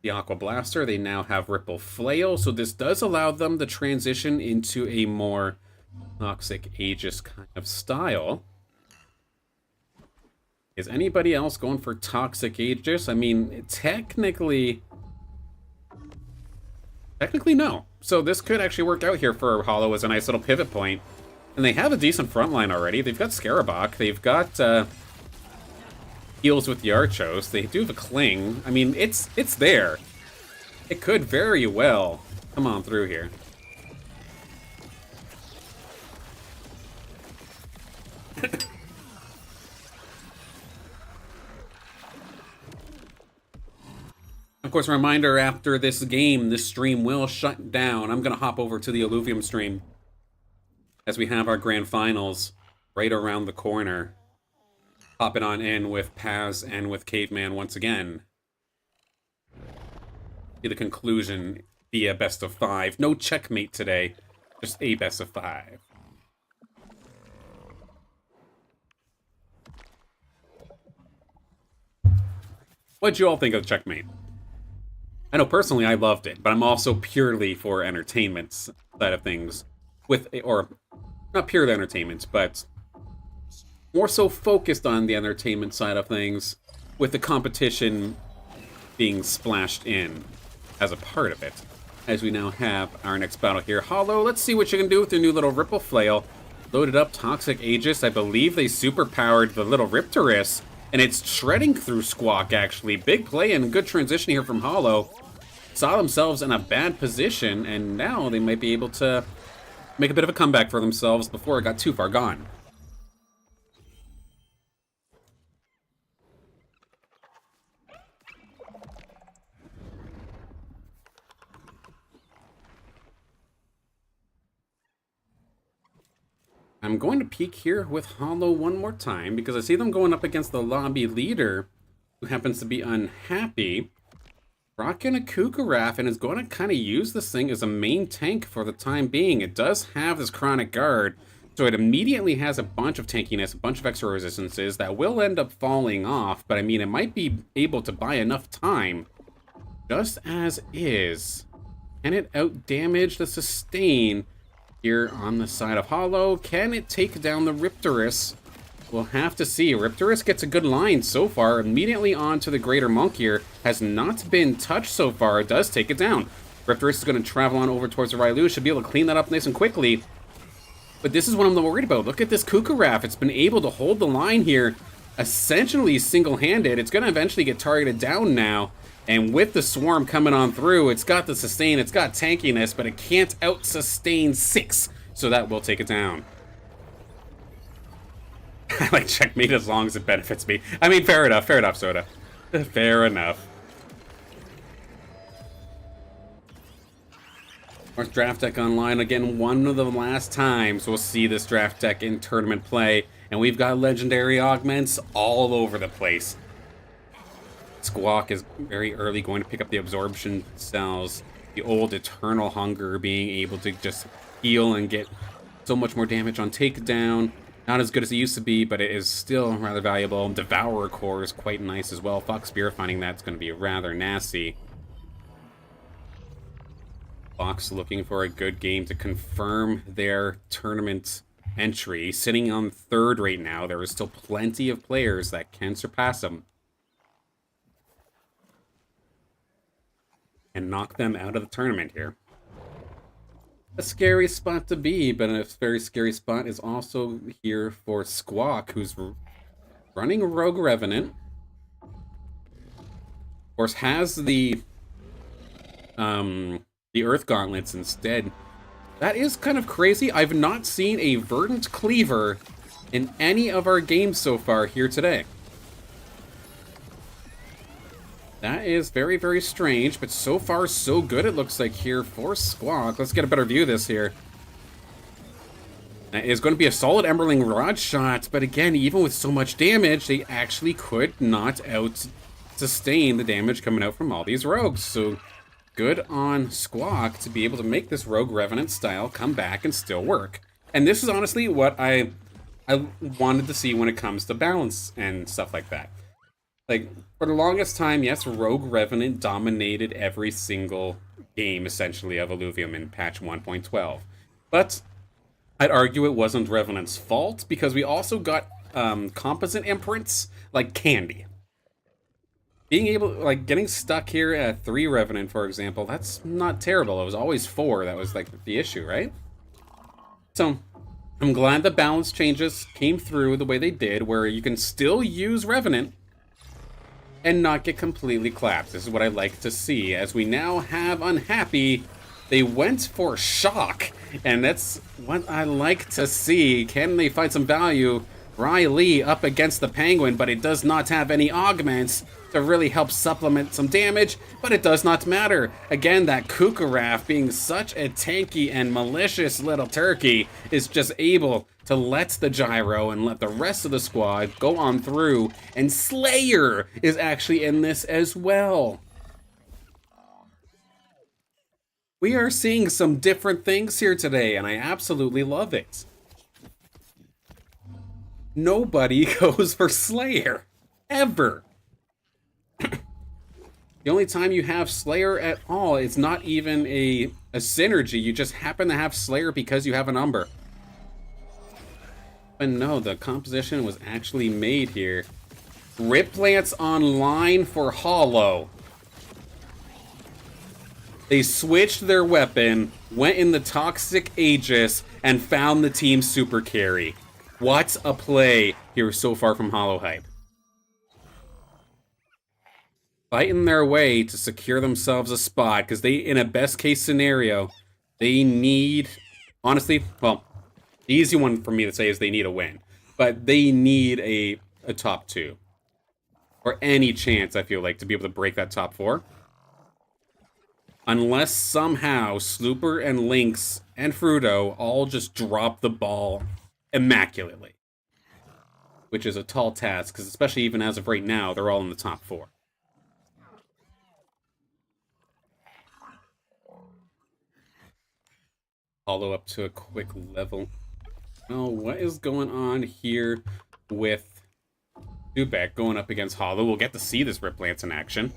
S1: the Aqua Blaster. They now have Ripple Flail, so this does allow them to transition into a more Toxic Aegis kind of style. Is anybody else going for Toxic Aegis? I mean, technically no. So this could actually work out here for Hollow as a nice little pivot point. And they have a decent front line already. They've got Scarabok. They've got heals with the Archos. They do have a Cling. I mean, it's there. It could very well come on through here. Of course, a reminder, after this game, this stream will shut down. I'm going to hop over to the Alluvium stream as we have our grand finals right around the corner. Hopping on in with Paz and with Caveman once again. See the conclusion be a best of 5. No checkmate today, just a best of 5. What'd you all think of checkmate? I know personally I loved it, but I'm also purely for entertainment side of things. Or not purely entertainment, but more so focused on the entertainment side of things, with the competition being splashed in as a part of it. As we now have our next battle here. Hollow, let's see what you can do with your new little Ripple Flail. Loaded up Toxic Aegis. I believe they superpowered the little Riptorus, and it's shredding through Squawk, actually. Big play and good transition here from Hollow. Saw themselves in a bad position, and now they might be able to make a bit of a comeback for themselves before it got too far gone. I'm going to peek here with Hollow one more time, because I see them going up against the lobby leader, who happens to be unhappy. Rocking a Kukaraf and is going to kind of use this thing as a main tank for the time being. It does have this Chronic Guard, so it immediately has a bunch of tankiness, a bunch of extra resistances that will end up falling off, but I mean, it might be able to buy enough time, just as is. Can it out-damage the sustain here on the side of Hollow? Can it take down the Riptorus? We'll have to see. Riptorus gets a good line so far. Immediately on to the Greater Monk here. Has not been touched so far. It does take it down. Riptorus is going to travel on over towards the Railu. Should be able to clean that up nice and quickly. But this is what I'm worried about. Look at this Kukaraf. It's been able to hold the line here, essentially single-handed. It's going to eventually get targeted down now. And with the Swarm coming on through, it's got the sustain, it's got tankiness, but it can't out-sustain 6. So that will take it down. I like checkmate as long as it benefits me. I mean, fair enough, Soda. Fair enough. Our draft deck online again, one of the last times we'll see this draft deck in tournament play, and we've got legendary augments all over the place. Squawk is very early going to pick up the absorption cells, the old eternal hunger, being able to just heal and get so much more damage on takedown. Not as good as it used to be, but it is still rather valuable. Devourer Core is quite nice as well. Fox Spear, finding that's going to be rather nasty. Fox looking for a good game to confirm their tournament entry. Sitting on 3rd right now. There is still plenty of players that can surpass them and knock them out of the tournament here. A scary spot to be, but a very scary spot is also here for Squawk, who's running Rogue Revenant. Of course, has the Earth Gauntlets instead. That is kind of crazy. I've not seen a Verdant Cleaver in any of our games so far here today. That is very, very strange, but so far so good it looks like here for Squawk. Let's get a better view of this here. That is going to be a solid Emberling Rod shot, but again, even with so much damage, they actually could not out-sustain the damage coming out from all these rogues. So good on Squawk to be able to make this Rogue Revenant style come back and still work. And this is honestly what I wanted to see when it comes to balance and stuff like that. Like, for the longest time, yes, Rogue Revenant dominated every single game, essentially, of Illuvium in patch 1.12. But I'd argue it wasn't Revenant's fault, because we also got composite imprints like candy. Being able, like, getting stuck here at 3 Revenant, for example, that's not terrible. It was always 4 that was, like, the issue, right? So, I'm glad the balance changes came through the way they did, where you can still use Revenant and not get completely clapped. This is what I like to see. As we now have Unhappy, they went for Shock, and that's what I like to see. Can they find some value? Riley up against the Penguin, but it does not have any augments to really help supplement some damage, but it does not matter. Again, that Kukaraf, being such a tanky and malicious little turkey, is just able to let the gyro and let the rest of the squad go on through, and Slayer is actually in this as well. We are seeing some different things here today, and I absolutely love it. Nobody goes for Slayer. Ever. The only time you have Slayer at all, it's not even a synergy. You just happen to have Slayer because you have a number. But no, the composition was actually made here. Riplance online for Hollow. They switched their weapon, went in the Toxic Aegis, and found the team super carry. What a play here so far from Hollow Hype. Fighting their way to secure themselves a spot, because they, in a best case scenario, they need, honestly, well, the easy one for me to say is they need a win, but they need a top 2. Or any chance, I feel like, to be able to break that top 4. Unless somehow Slooper and Lynx and Fruto all just drop the ball immaculately. Which is a tall task, because especially even as of right now, they're all in the top 4. Hollow up to a quick level. Oh, what is going on here with Dubek going up against Hollow? We'll get to see this Riplance in action.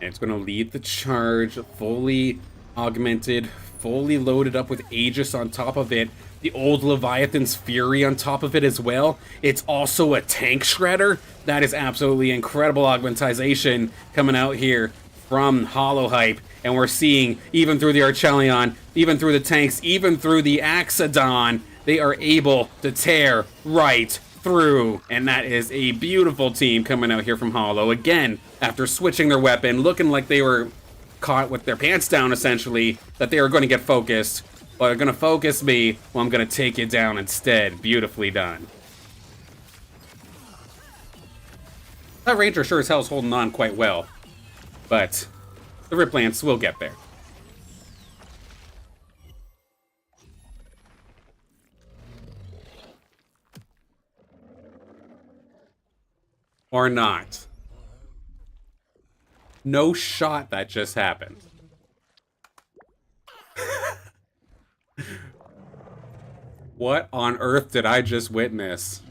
S1: And it's going to lead the charge, fully augmented, fully loaded up with Aegis on top of it. The old Leviathan's Fury on top of it as well. It's also a tank shredder. That is absolutely incredible augmentization coming out here from Hollow Hype. And we're seeing, even through the Archelion, even through the tanks, even through the Axodon, they are able to tear right through. And that is a beautiful team coming out here from Hollow. Again, after switching their weapon, looking like they were caught with their pants down, essentially, that they were going to get focused. But they're going to focus me, well, I'm going to take it down instead. Beautifully done. That Ranger sure as hell is holding on quite well. But the Riplance will get there. Or not. No shot that just happened. What on earth did I just witness?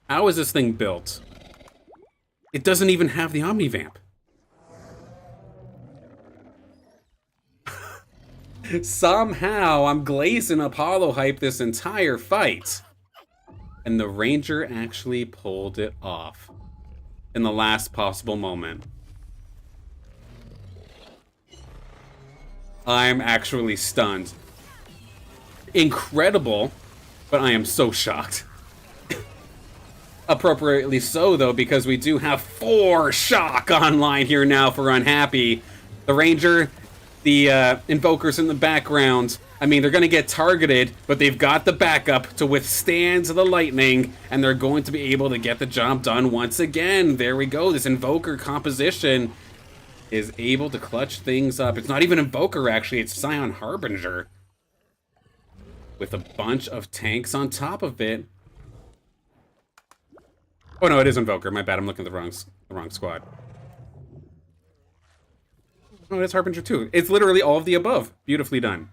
S1: How is this thing built? It doesn't even have the Omnivamp. Somehow, I'm glazing up Hollow Hype this entire fight. And the Ranger actually pulled it off in the last possible moment. I'm actually stunned. Incredible, but I am so shocked. Appropriately so, though, because we do have 4 Shock online here now for Unhappy. The Ranger, the Invokers in the background. I mean, they're going to get targeted, but they've got the backup to withstand the lightning, and they're going to be able to get the job done once again. There we go. This Invoker composition is able to clutch things up. It's not even Invoker, actually. It's Scion Harbinger. With a bunch of tanks on top of it. Oh, no, it is Invoker. My bad. I'm looking at the wrong squad. Oh, it's Harbinger, too. It's literally all of the above. Beautifully done.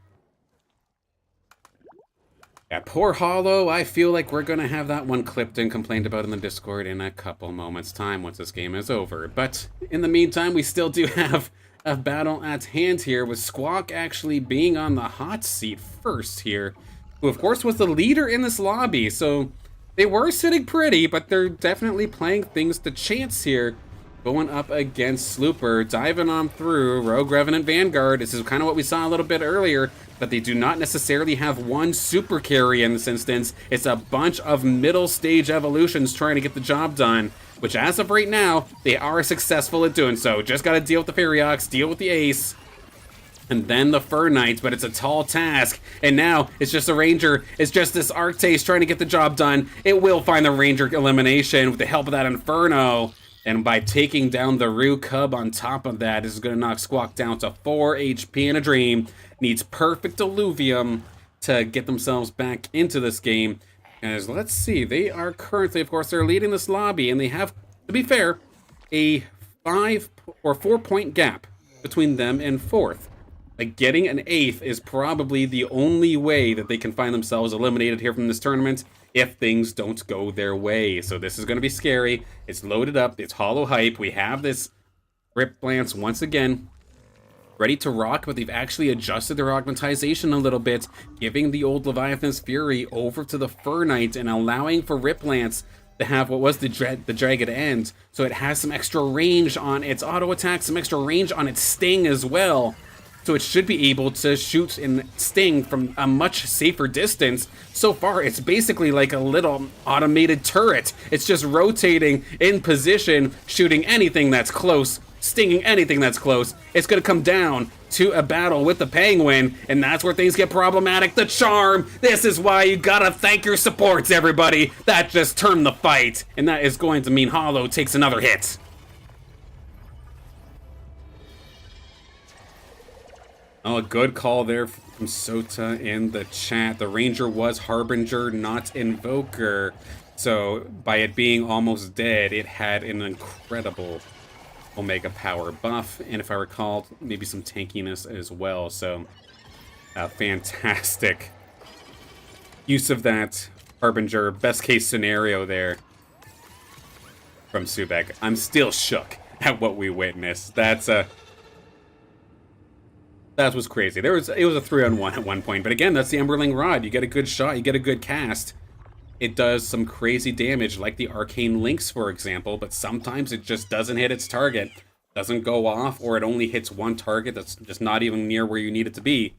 S1: Yeah, poor Hollow. I feel like we're going to have that one clipped and complained about in the Discord in a couple moments' time once this game is over. But in the meantime, we still do have a battle at hand here, with Squawk actually being on the hot seat first here, who of course was the leader in this lobby. So they were sitting pretty, but they're definitely playing things to chance here. Going up against Slooper, diving on through Rogue Revenant Vanguard. This is kind of what we saw a little bit earlier, but they do not necessarily have one super carry in this instance. It's a bunch of middle stage evolutions trying to get the job done, which as of right now, they are successful at doing so. Just got to deal with the Ferriox, deal with the Ace, and then the Fur Knights, but it's a tall task. And now it's just a Ranger. It's just this Arctase trying to get the job done. It will find the Ranger elimination with the help of that Inferno. And by taking down the Rue Cub on top of that, this is going to knock Squawk down to 4 HP in a dream. Needs perfect Illuvium to get themselves back into this game. As let's see, they are currently, of course, they're leading this lobby, and they have, to be fair, a 5 or 4 point gap between them and fourth. Like, getting an 8th is probably the only way that they can find themselves eliminated here from this tournament if things don't go their way. So this is going to be scary. It's loaded up. It's Hollow hype. We have this Rip Lance once again ready to rock, but they've actually adjusted their augmentization a little bit, giving the old Leviathan's Fury over to the Fur Knight and allowing for Rip Lance to have what was the Jagged End. So it has some extra range on its auto attack, some extra range on its sting as well. So it should be able to shoot and sting from a much safer distance. So far, it's basically like a little automated turret. It's just rotating in position, shooting anything that's close, stinging anything that's close. It's going to come down to a battle with the Penguin, and that's where things get problematic. The Charm! This is why you gotta thank your supports, everybody! That just turned the fight, and that is going to mean Hollow takes another hit. Oh, a good call there from Sota in the chat. The Ranger was Harbinger, not Invoker. So, by it being almost dead, it had an incredible Omega power buff. And if I recall, maybe some tankiness as well. So, a fantastic use of that Harbinger. Best case scenario there from Subek. I'm still shook at what we witnessed. That was crazy. It was a 3-on-1 at one point, but again, that's the Emberling Rod. You get a good shot, you get a good cast. It does some crazy damage, like the Arcane Lynx, for example, but sometimes it just doesn't hit its target, doesn't go off, or it only hits one target that's just not even near where you need it to be.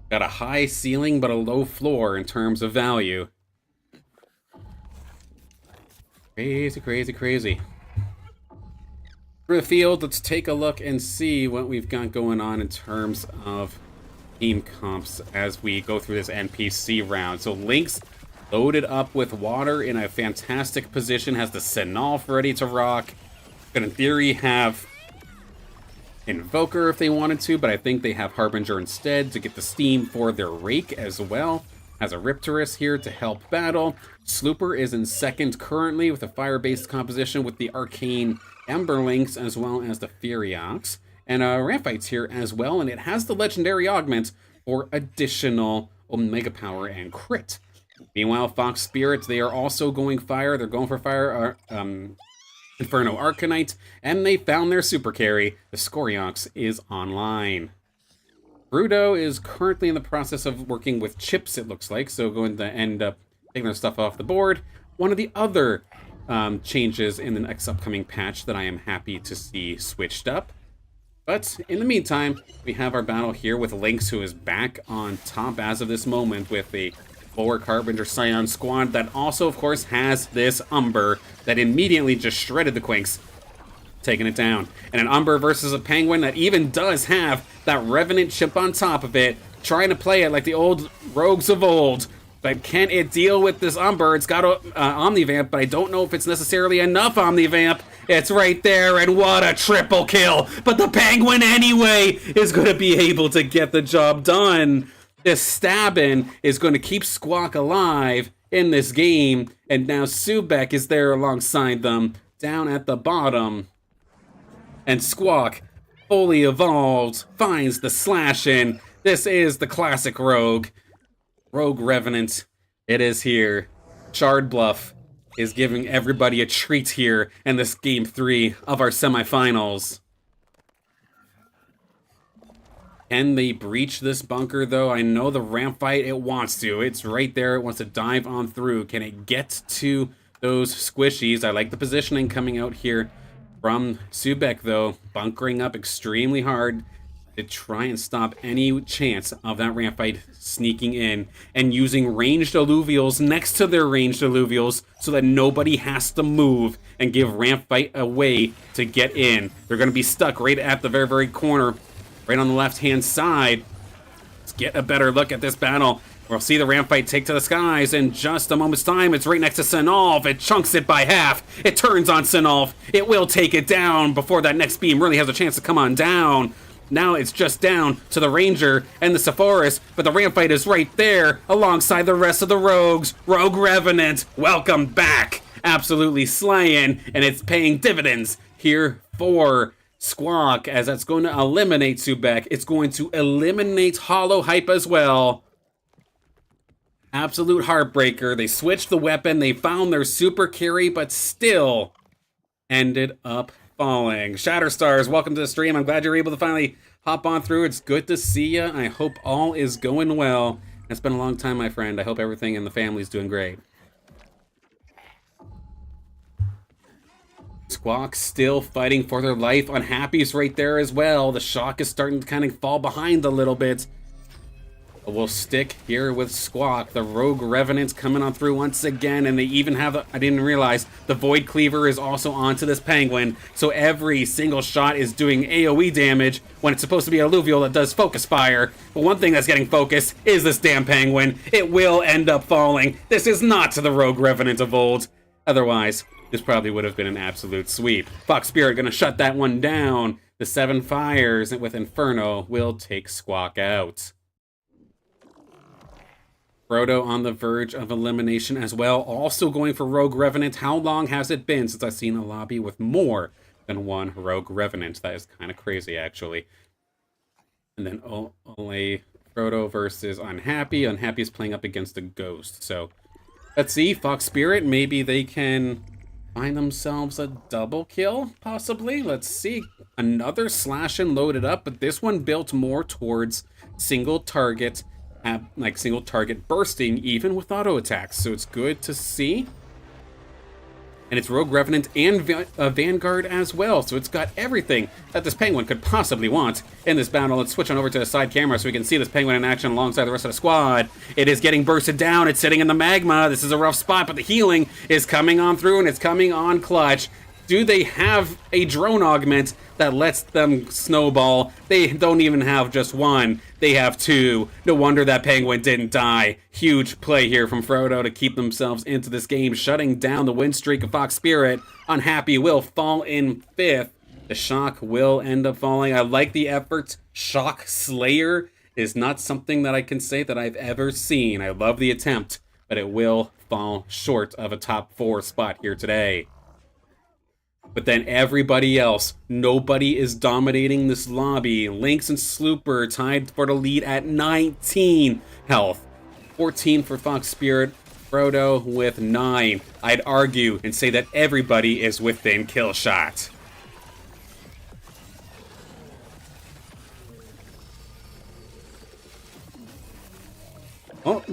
S1: Got a high ceiling, but a low floor in terms of value. Crazy, crazy, crazy. For the field, let's take a look and see what we've got going on in terms of team comps as we go through this NPC round. So Lynx loaded up with water in a fantastic position, has the Senolf ready to rock. Could in theory have Invoker if they wanted to, but I think they have Harbinger instead to get the steam for their Rake as well. Has a Riptorus here to help battle. Slooper is in second currently with a fire-based composition with the Arcane Emberlynx as well as the Ferriox. And Ramphyte's here as well, and it has the Legendary Augment for additional Omega Power and Crit. Meanwhile, Fox Spirit, they are also going fire. They're going for fire, Inferno Arcanite, and they found their super carry. The Scoriox is online. Bruto is currently in the process of working with chips, it looks like, so going to end up taking their stuff off the board. One of the other changes in the next upcoming patch that I am happy to see switched up. But in the meantime, we have our battle here with Lynx, who is back on top as of this moment with a Bulwark Harbinger Scion squad that also, of course, has this Umber that immediately just shredded the Quinks, taking it down. And an Umber versus a Penguin that even does have that Revenant chip on top of it, trying to play it like the old rogues of old. But can it deal with this Umber? It's got Omnivamp, but I don't know if it's necessarily enough Omnivamp. It's right there, and what a triple kill! But the Penguin, anyway, is going to be able to get the job done. This stabbing is going to keep Squawk alive in this game, and now Subek is there alongside them, down at the bottom. And Squawk, fully evolved, finds the slash in. This is the classic rogue. Rogue Revenant, it is here. Shard Bluff is giving everybody a treat here in this Game 3 of our semifinals. Can they breach this bunker, though? I know the ramp fight, it wants to. It's right there. It wants to dive on through. Can it get to those squishies? I like the positioning coming out here from Subek, though. Bunkering up extremely hard to try and stop any chance of that ramp fight sneaking in, and using ranged alluvials next to their ranged alluvials so that nobody has to move and give ramp fight a way to get in. They're going to be stuck right at the very, very corner, right on the left-hand side. Let's get a better look at this battle. We'll see the ramp fight take to the skies in just a moment's time. It's right next to Sinolf. It chunks it by half. It turns on Sinolf. It will take it down before that next beam really has a chance to come on down. Now it's just down to the Ranger and the Sephoris, but the ramp fight is right there alongside the rest of the Rogues. Rogue Revenant, welcome back. Absolutely slaying, and it's paying dividends here for Squawk, as that's going to eliminate Subek. It's going to eliminate Hollow Hype as well. Absolute heartbreaker. They switched the weapon. They found their super carry, but still ended up falling. Shatterstars, welcome to the stream. I'm glad you're able to finally hop on through. It's good to see you. I hope all is going well. It's been a long time, my friend. I hope everything in the family's doing great. Squawk still fighting for their life. Unhappy's right there as well. The shock is starting to kind of fall behind a little bit. But we'll stick here with Squawk. The Rogue Revenant's coming on through once again, and they even have, I didn't realize, the Void Cleaver is also onto this Penguin, so every single shot is doing AoE damage when it's supposed to be Alluvial that does focus fire. But one thing that's getting focused is this damn Penguin. It will end up falling. This is not the Rogue Revenant of old. Otherwise, this probably would have been an absolute sweep. Fox Spirit gonna shut that one down. The 7 fires with Inferno will take Squawk out. Frodo on the verge of elimination as well, also going for Rogue Revenant. How long has it been since I've seen a lobby with more than one Rogue Revenant? That is kind of crazy, actually. And then only Frodo versus Unhappy. Unhappy is playing up against a Ghost. So let's see, Fox Spirit, maybe they can find themselves a double kill, possibly. Let's see. Another slash and loaded up, but this one built more towards single target, like single target bursting, even with auto attacks. So it's good to see. And it's Rogue Revenant and Vanguard as well. So it's got everything that this Penguin could possibly want in this battle. Let's switch on over to the side camera so we can see this Penguin in action alongside the rest of the squad. It is getting bursted down. It's sitting in the magma. This is a rough spot, but the healing is coming on through, and it's coming on clutch. Do they have a drone augment that lets them snowball? They don't even have just one. They have 2. No wonder that Penguin didn't die. Huge play here from Frodo to keep themselves into this game, shutting down the win streak of Fox Spirit. Unhappy will fall in 5th. The Shock will end up falling. I like the effort. Shock Slayer is not something that I can say that I've ever seen. I love the attempt, but it will fall short of a top 4 spot here today. But then everybody else, nobody is dominating this lobby. Lynx and Slooper tied for the lead at 19 health. 14 for Fox Spirit, Frodo with 9. I'd argue and say that everybody is within kill shot. Oh,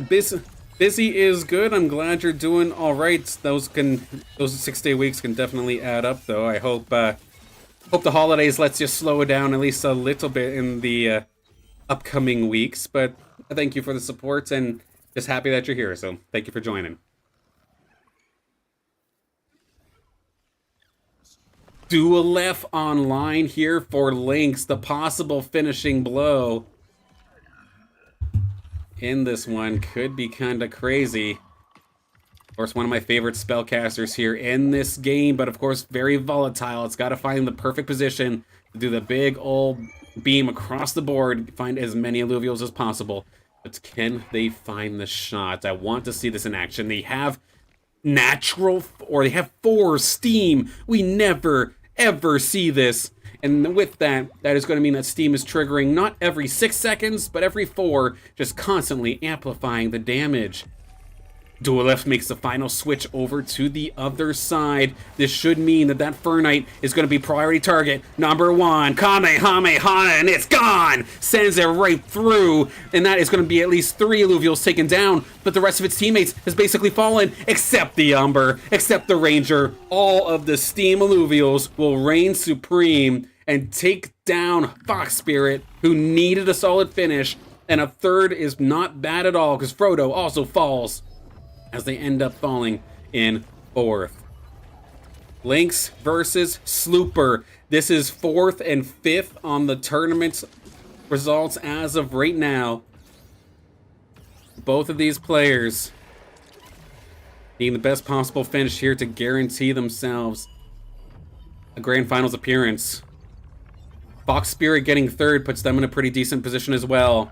S1: Busy is good. I'm glad you're doing all right. Those 6-day weeks can definitely add up, though. I hope the holidays lets you slow down at least a little bit in the upcoming weeks. But thank you for the support, and just happy that you're here. So thank you for joining. Duelef online here for Lynx, the possible finishing blow in this one could be kind of crazy. Of course, one of my favorite spellcasters here in this game, but of course, very volatile. It's got to find the perfect position to do the big old beam across the board, find as many alluvials as possible. But can they find the shot? I want to see this in action. They have natural, or they have 4 steam. We never, ever see this
S2: And with that, that is going to mean that Steam is triggering not every 6 seconds, but every 4, just constantly amplifying the damage. Duelist makes the final switch over to the other side. This should mean that that Fernite is going to be priority target number 1. Kamehameha, and it's gone! Sends it right through, and that is going to be at least 3 Alluvials taken down, but the rest of its teammates has basically fallen, except the Umber, except the Ranger. All of the Steam Alluvials will reign supreme and take down Fox Spirit, who needed a solid finish, and a third is not bad at all, because Frodo also falls, as they end up falling in 4th. Lynx versus Slooper. This is 4th and 5th on the tournament's results as of right now. Both of these players needing the best possible finish here to guarantee themselves a Grand Finals appearance. Fox Spirit getting 3rd puts them in a pretty decent position as well.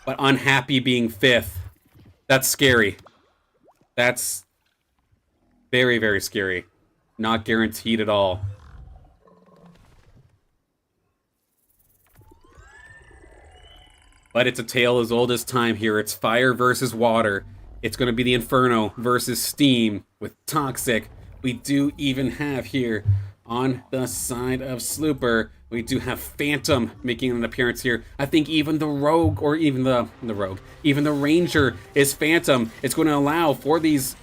S2: But Unhappy being 5th. That's scary. That's very, very scary. Not guaranteed at all. But it's a tale as old as time here. It's fire versus water. It's going to be the Inferno versus Steam with Toxic. We do even have here on the side of Slooper, we do have Phantom making an appearance here. I think even the Rogue, or even the Rogue, even the Ranger is Phantom. It's going to allow for these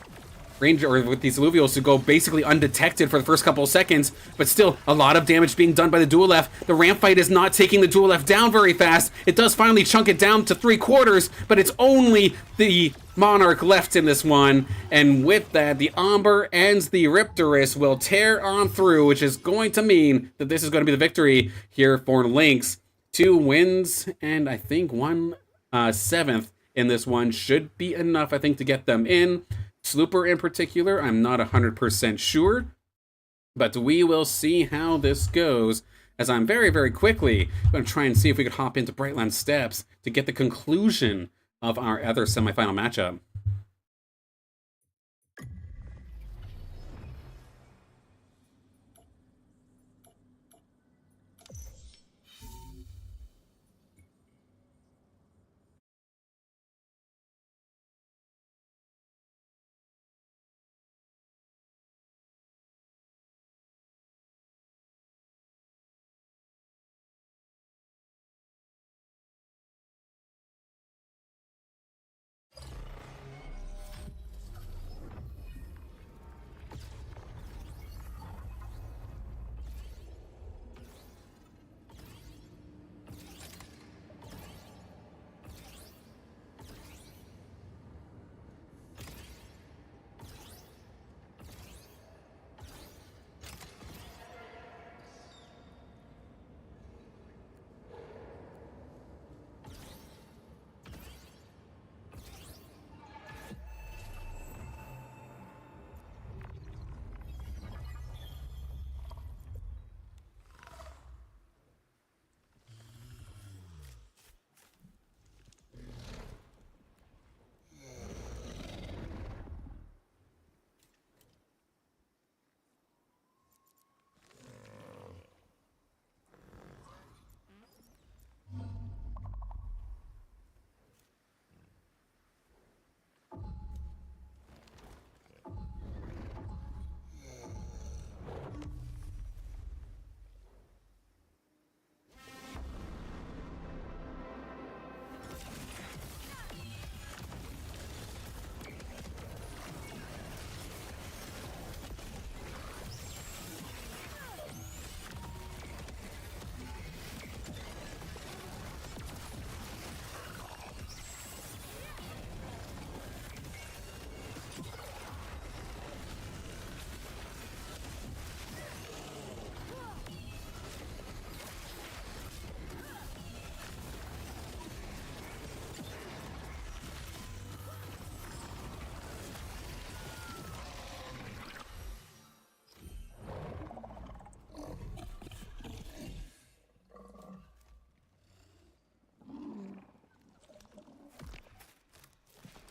S2: Ranger, or with these Alluvials, to go basically undetected for the first couple of seconds, but still a lot of damage being done by the Duelef. The Ramp Fight is not taking the Duelef down very fast. It does finally chunk it down to 3/4, but it's only the Monarch left in this one, and with that, the Umber and the Riptorus will tear on through, which is going to mean that this is going to be the victory here for Lynx. 2 wins, and I think 1 7th in this one should be enough, I think, to get them in. Slooper in particular, I'm not 100% sure, but we will see how this goes, as I'm very, very quickly going to try and see if we could hop into Brightland Steps to get the conclusion of our other semifinal matchup.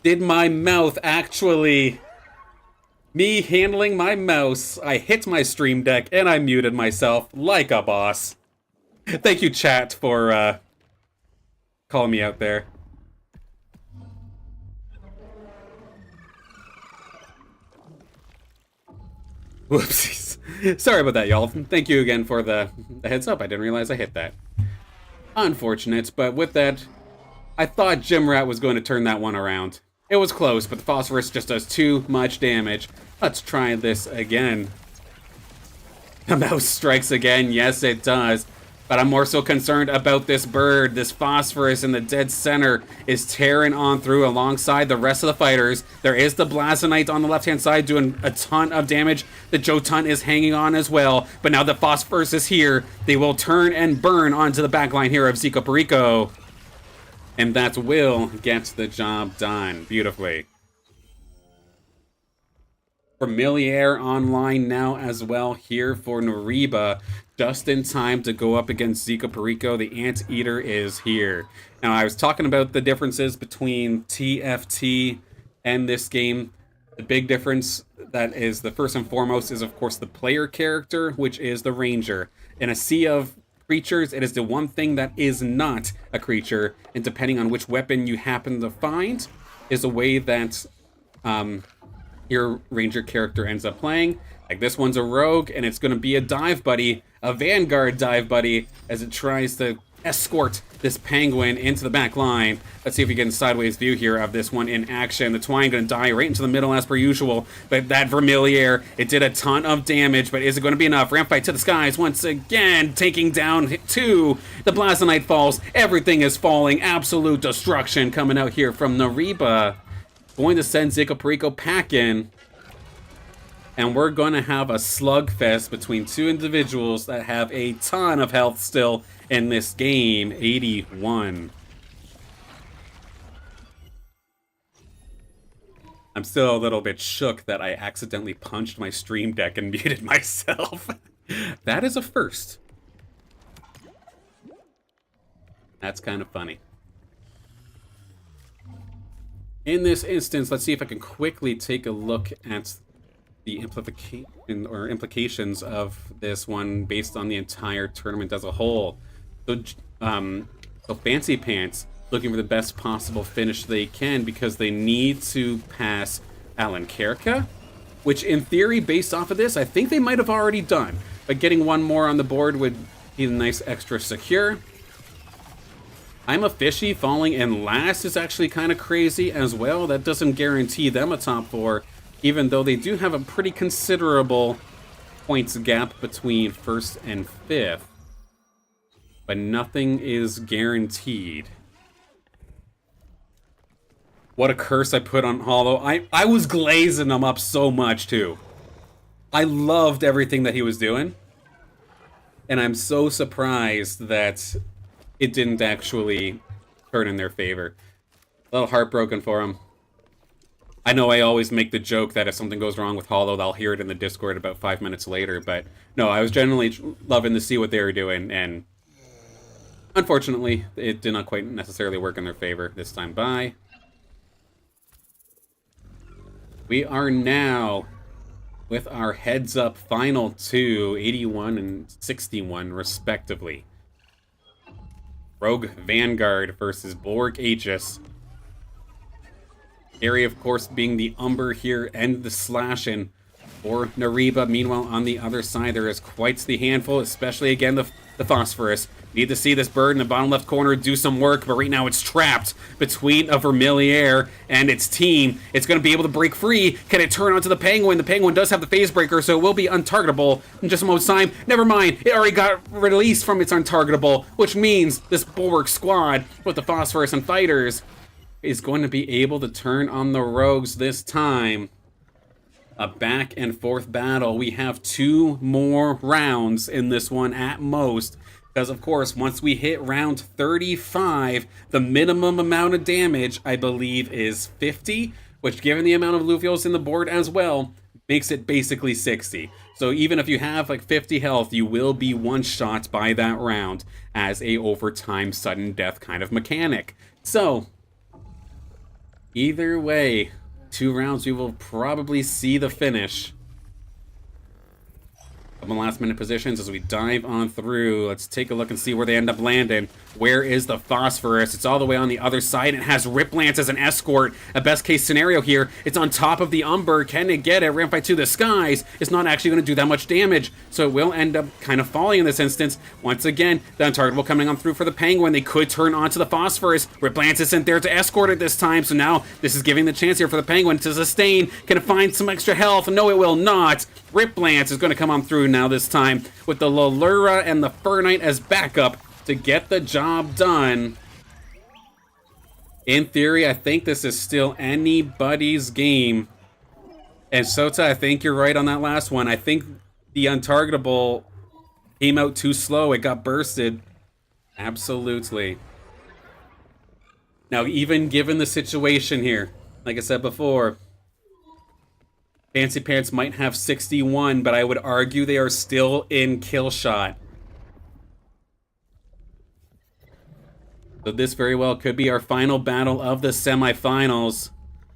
S2: Did my mouth actually Me handling my mouse, I hit my stream deck, and I muted myself like a boss. Thank you, chat, for calling me out there. Whoopsies. Sorry about that, y'all. Thank you again for the heads up. I didn't realize I hit that. Unfortunate, but with that, I thought Gym Rat was going to turn that one around. It was close, but the Phosphorus just does too much damage. Let's try this again. The mouse strikes again. Yes, it does. But I'm more so concerned about this bird. This Phosphorus in the dead center is tearing on through alongside the rest of the fighters. There is the Blazonite on the left-hand side doing a ton of damage. The Jotun is hanging on as well. But now the Phosphorus is here. They will turn and burn onto the backline here of Zico Perico. And that will get the job done beautifully. Familiar online now as well here for Nariba. Just in time to go up against Zico Perico. The Anteater is here. Now, I was talking about the differences between TFT and this game. The big difference that is the first and foremost is, of course, the player character, which is the Ranger. In a sea of creatures, it is the one thing that is not a creature, and depending on which weapon you happen to find, is a way that your Ranger character ends up playing. Like this one's a rogue, and it's going to be a dive buddy, a Vanguard dive buddy, as it tries to escort this penguin into the back line. Let's see if we get a sideways view here of this one in action. The Twine going to die right into the middle as per usual, but that Vermilier, it did a ton of damage, but is it going to be enough? Ramp fight to the skies once again, taking down two. The Blazonite falls. Everything is falling. Absolute destruction coming out here from Nariba. Going to send Zico Perico packing. And we're going to have a slugfest between two individuals that have a ton of health still in this game. 81. I'm still a little bit shook that I accidentally punched my stream deck and muted myself. That is a first. That's kind of funny. In this instance, let's see if I can quickly take a look at the implications of this one based on the entire tournament as a whole. So Fancy Pants looking for the best possible finish they can because they need to pass Alan Kerka, which in theory, based off of this, I think they might have already done. But getting one more on the board would be a nice extra secure. I'm a Fishy falling in last is actually kind of crazy as well. That doesn't guarantee them a top four, even though they do have a pretty considerable points gap between first and fifth. But nothing is guaranteed. What a curse I put on Hollow. I was glazing him up so much, too. I loved everything that he was doing. And I'm so surprised that it didn't actually turn in their favor. A little heartbroken for him. I know I always make the joke that if something goes wrong with Hollow, they'll hear it in the Discord about 5 minutes later, but no, I was generally loving to see what they were doing, and unfortunately, it did not quite necessarily work in their favor this time by. We are now with our heads up final two, 81 and 61 respectively. Rogue Vanguard versus Borg Aegis. Gary, of course, being the Umber here and the slashing for Nariba. Meanwhile, on the other side, there is quite the handful, especially, again, the Phosphorus. Need to see this bird in the bottom left corner do some work, but right now it's trapped between a Vermilier and its team. It's going to be able to break free. Can it turn onto the Penguin? The Penguin does have the phase breaker, so it will be untargetable in just a moment's time. Never mind, it already got released from its untargetable, which means this Bulwark squad with the Phosphorus and fighters is going to be able to turn on the Rogues this time. A back and forth battle. We have 2 more rounds in this one at most. Because, of course, once we hit round 35, the minimum amount of damage, I believe, is 50, which, given the amount of Luvios in the board as well, makes it basically 60. So even if you have, like, 50 health, you will be one-shot by that round as a overtime sudden death kind of mechanic. So, either way, 2 rounds, we will probably see the finish. Couple last minute positions as we dive on through. Let's take a look and see where they end up landing. Where is the Phosphorus? It's all the way on the other side. It has Rip Lance as an escort. A best case scenario here. It's on top of the Umber. Can it get it? Ramp to the skies. It's not actually going to do that much damage, so it will end up kind of falling in this instance. Once again, the Untargetable coming on through for the Penguin. They could turn onto the Phosphorus. Rip Lance isn't there to escort it this time, so now this is giving the chance here for the Penguin to sustain. Can it find some extra health? No, it will not. Rip Lance is going to come on through now this time with the Lolura and the Fernite as backup to get the job done. In theory, I think this is still anybody's game. And Sota, I think you're right on that last one. I think the Untargetable came out too slow. It got bursted. Absolutely. Now, even given the situation here, like I said before, Fancy Pants might have 61, but I would argue they are still in kill shot. So this very well could be our final battle of the semifinals.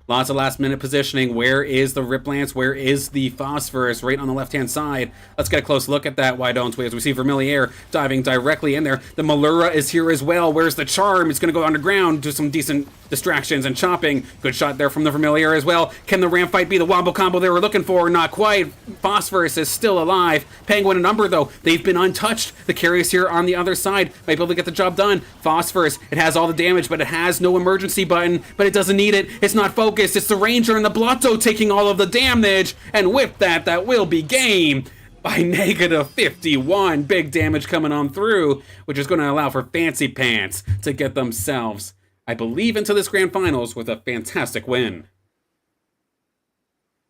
S2: Lots of last minute positioning. Where is the Rip Lance? Where is the Phosphorus? Right on the left-hand side. Let's get a close look at that. Why don't we? As we see Vermilier diving directly in there. The Malura is here as well. Where's the Charm? It's going to go underground, do some decent distractions and chopping. Good shot there from the Vermilier as well. Can the ramp fight be the wombo combo they were looking for? Not quite. Phosphorus is still alive. Penguin and Umber, though, they've been untouched. The carriers here on the other side might be able to get the job done. Phosphorus, it has all the damage, but it has no emergency button, but it doesn't need it. It's not focused. It's the Ranger and the Blotto taking all of the damage, and with that will be game by -51. Big damage coming on through, which is going to allow for Fancy Pants to get themselves, I believe, into this grand finals with a fantastic win.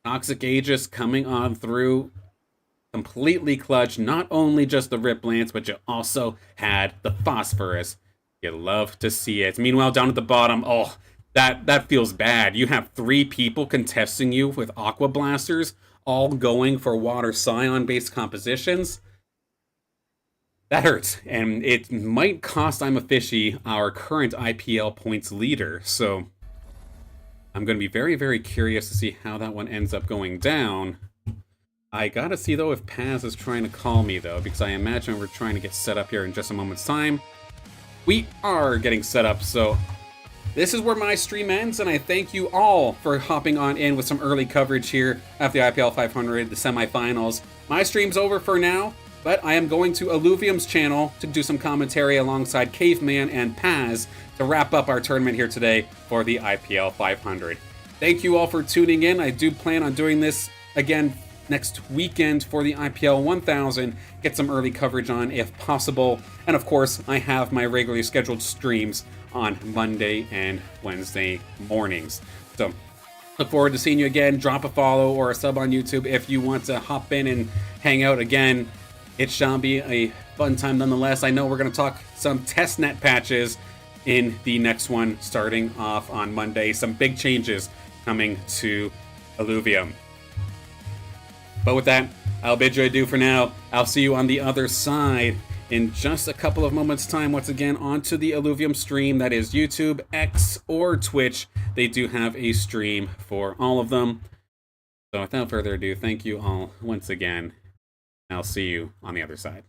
S2: Toxic Aegis coming on through, completely clutch. Not only just the Rip Lance, but you also had the Phosphorus. You love to see it. Meanwhile, down at the bottom, oh, that feels bad. You have 3 people contesting you with Aqua Blasters, all going for Water Scion-based compositions. That hurts, and it might cost I'm a Fishy our current IPL points leader, so I'm going to be very, very curious to see how that one ends up going down. I gotta see, though, if Paz is trying to call me, though, because I imagine we're trying to get set up here in just a moment's time. We are getting set up, so this is where my stream ends, and I thank you all for hopping on in with some early coverage here of the IPL 500, the semifinals. My stream's over for now, but I am going to Alluvium's channel to do some commentary alongside Caveman and Paz to wrap up our tournament here today for the IPL 500. Thank you all for tuning in. I do plan on doing this again next weekend for the IPL 1000, get some early coverage on if possible, and of course I have my regularly scheduled streams on Monday and Wednesday mornings. So look forward to seeing you again. Drop a follow or a sub on YouTube if you want to hop in and hang out again. It shall be a fun time nonetheless. I know we're going to talk some testnet patches in the next one starting off on Monday. Some big changes coming to Alluvium. But with that, I'll bid you adieu for now. I'll see you on the other side in just a couple of moments' time. Once again, onto the Alluvium stream. That is YouTube, X, or Twitch. They do have a stream for all of them. So without further ado, thank you all once again. I'll see you on the other side.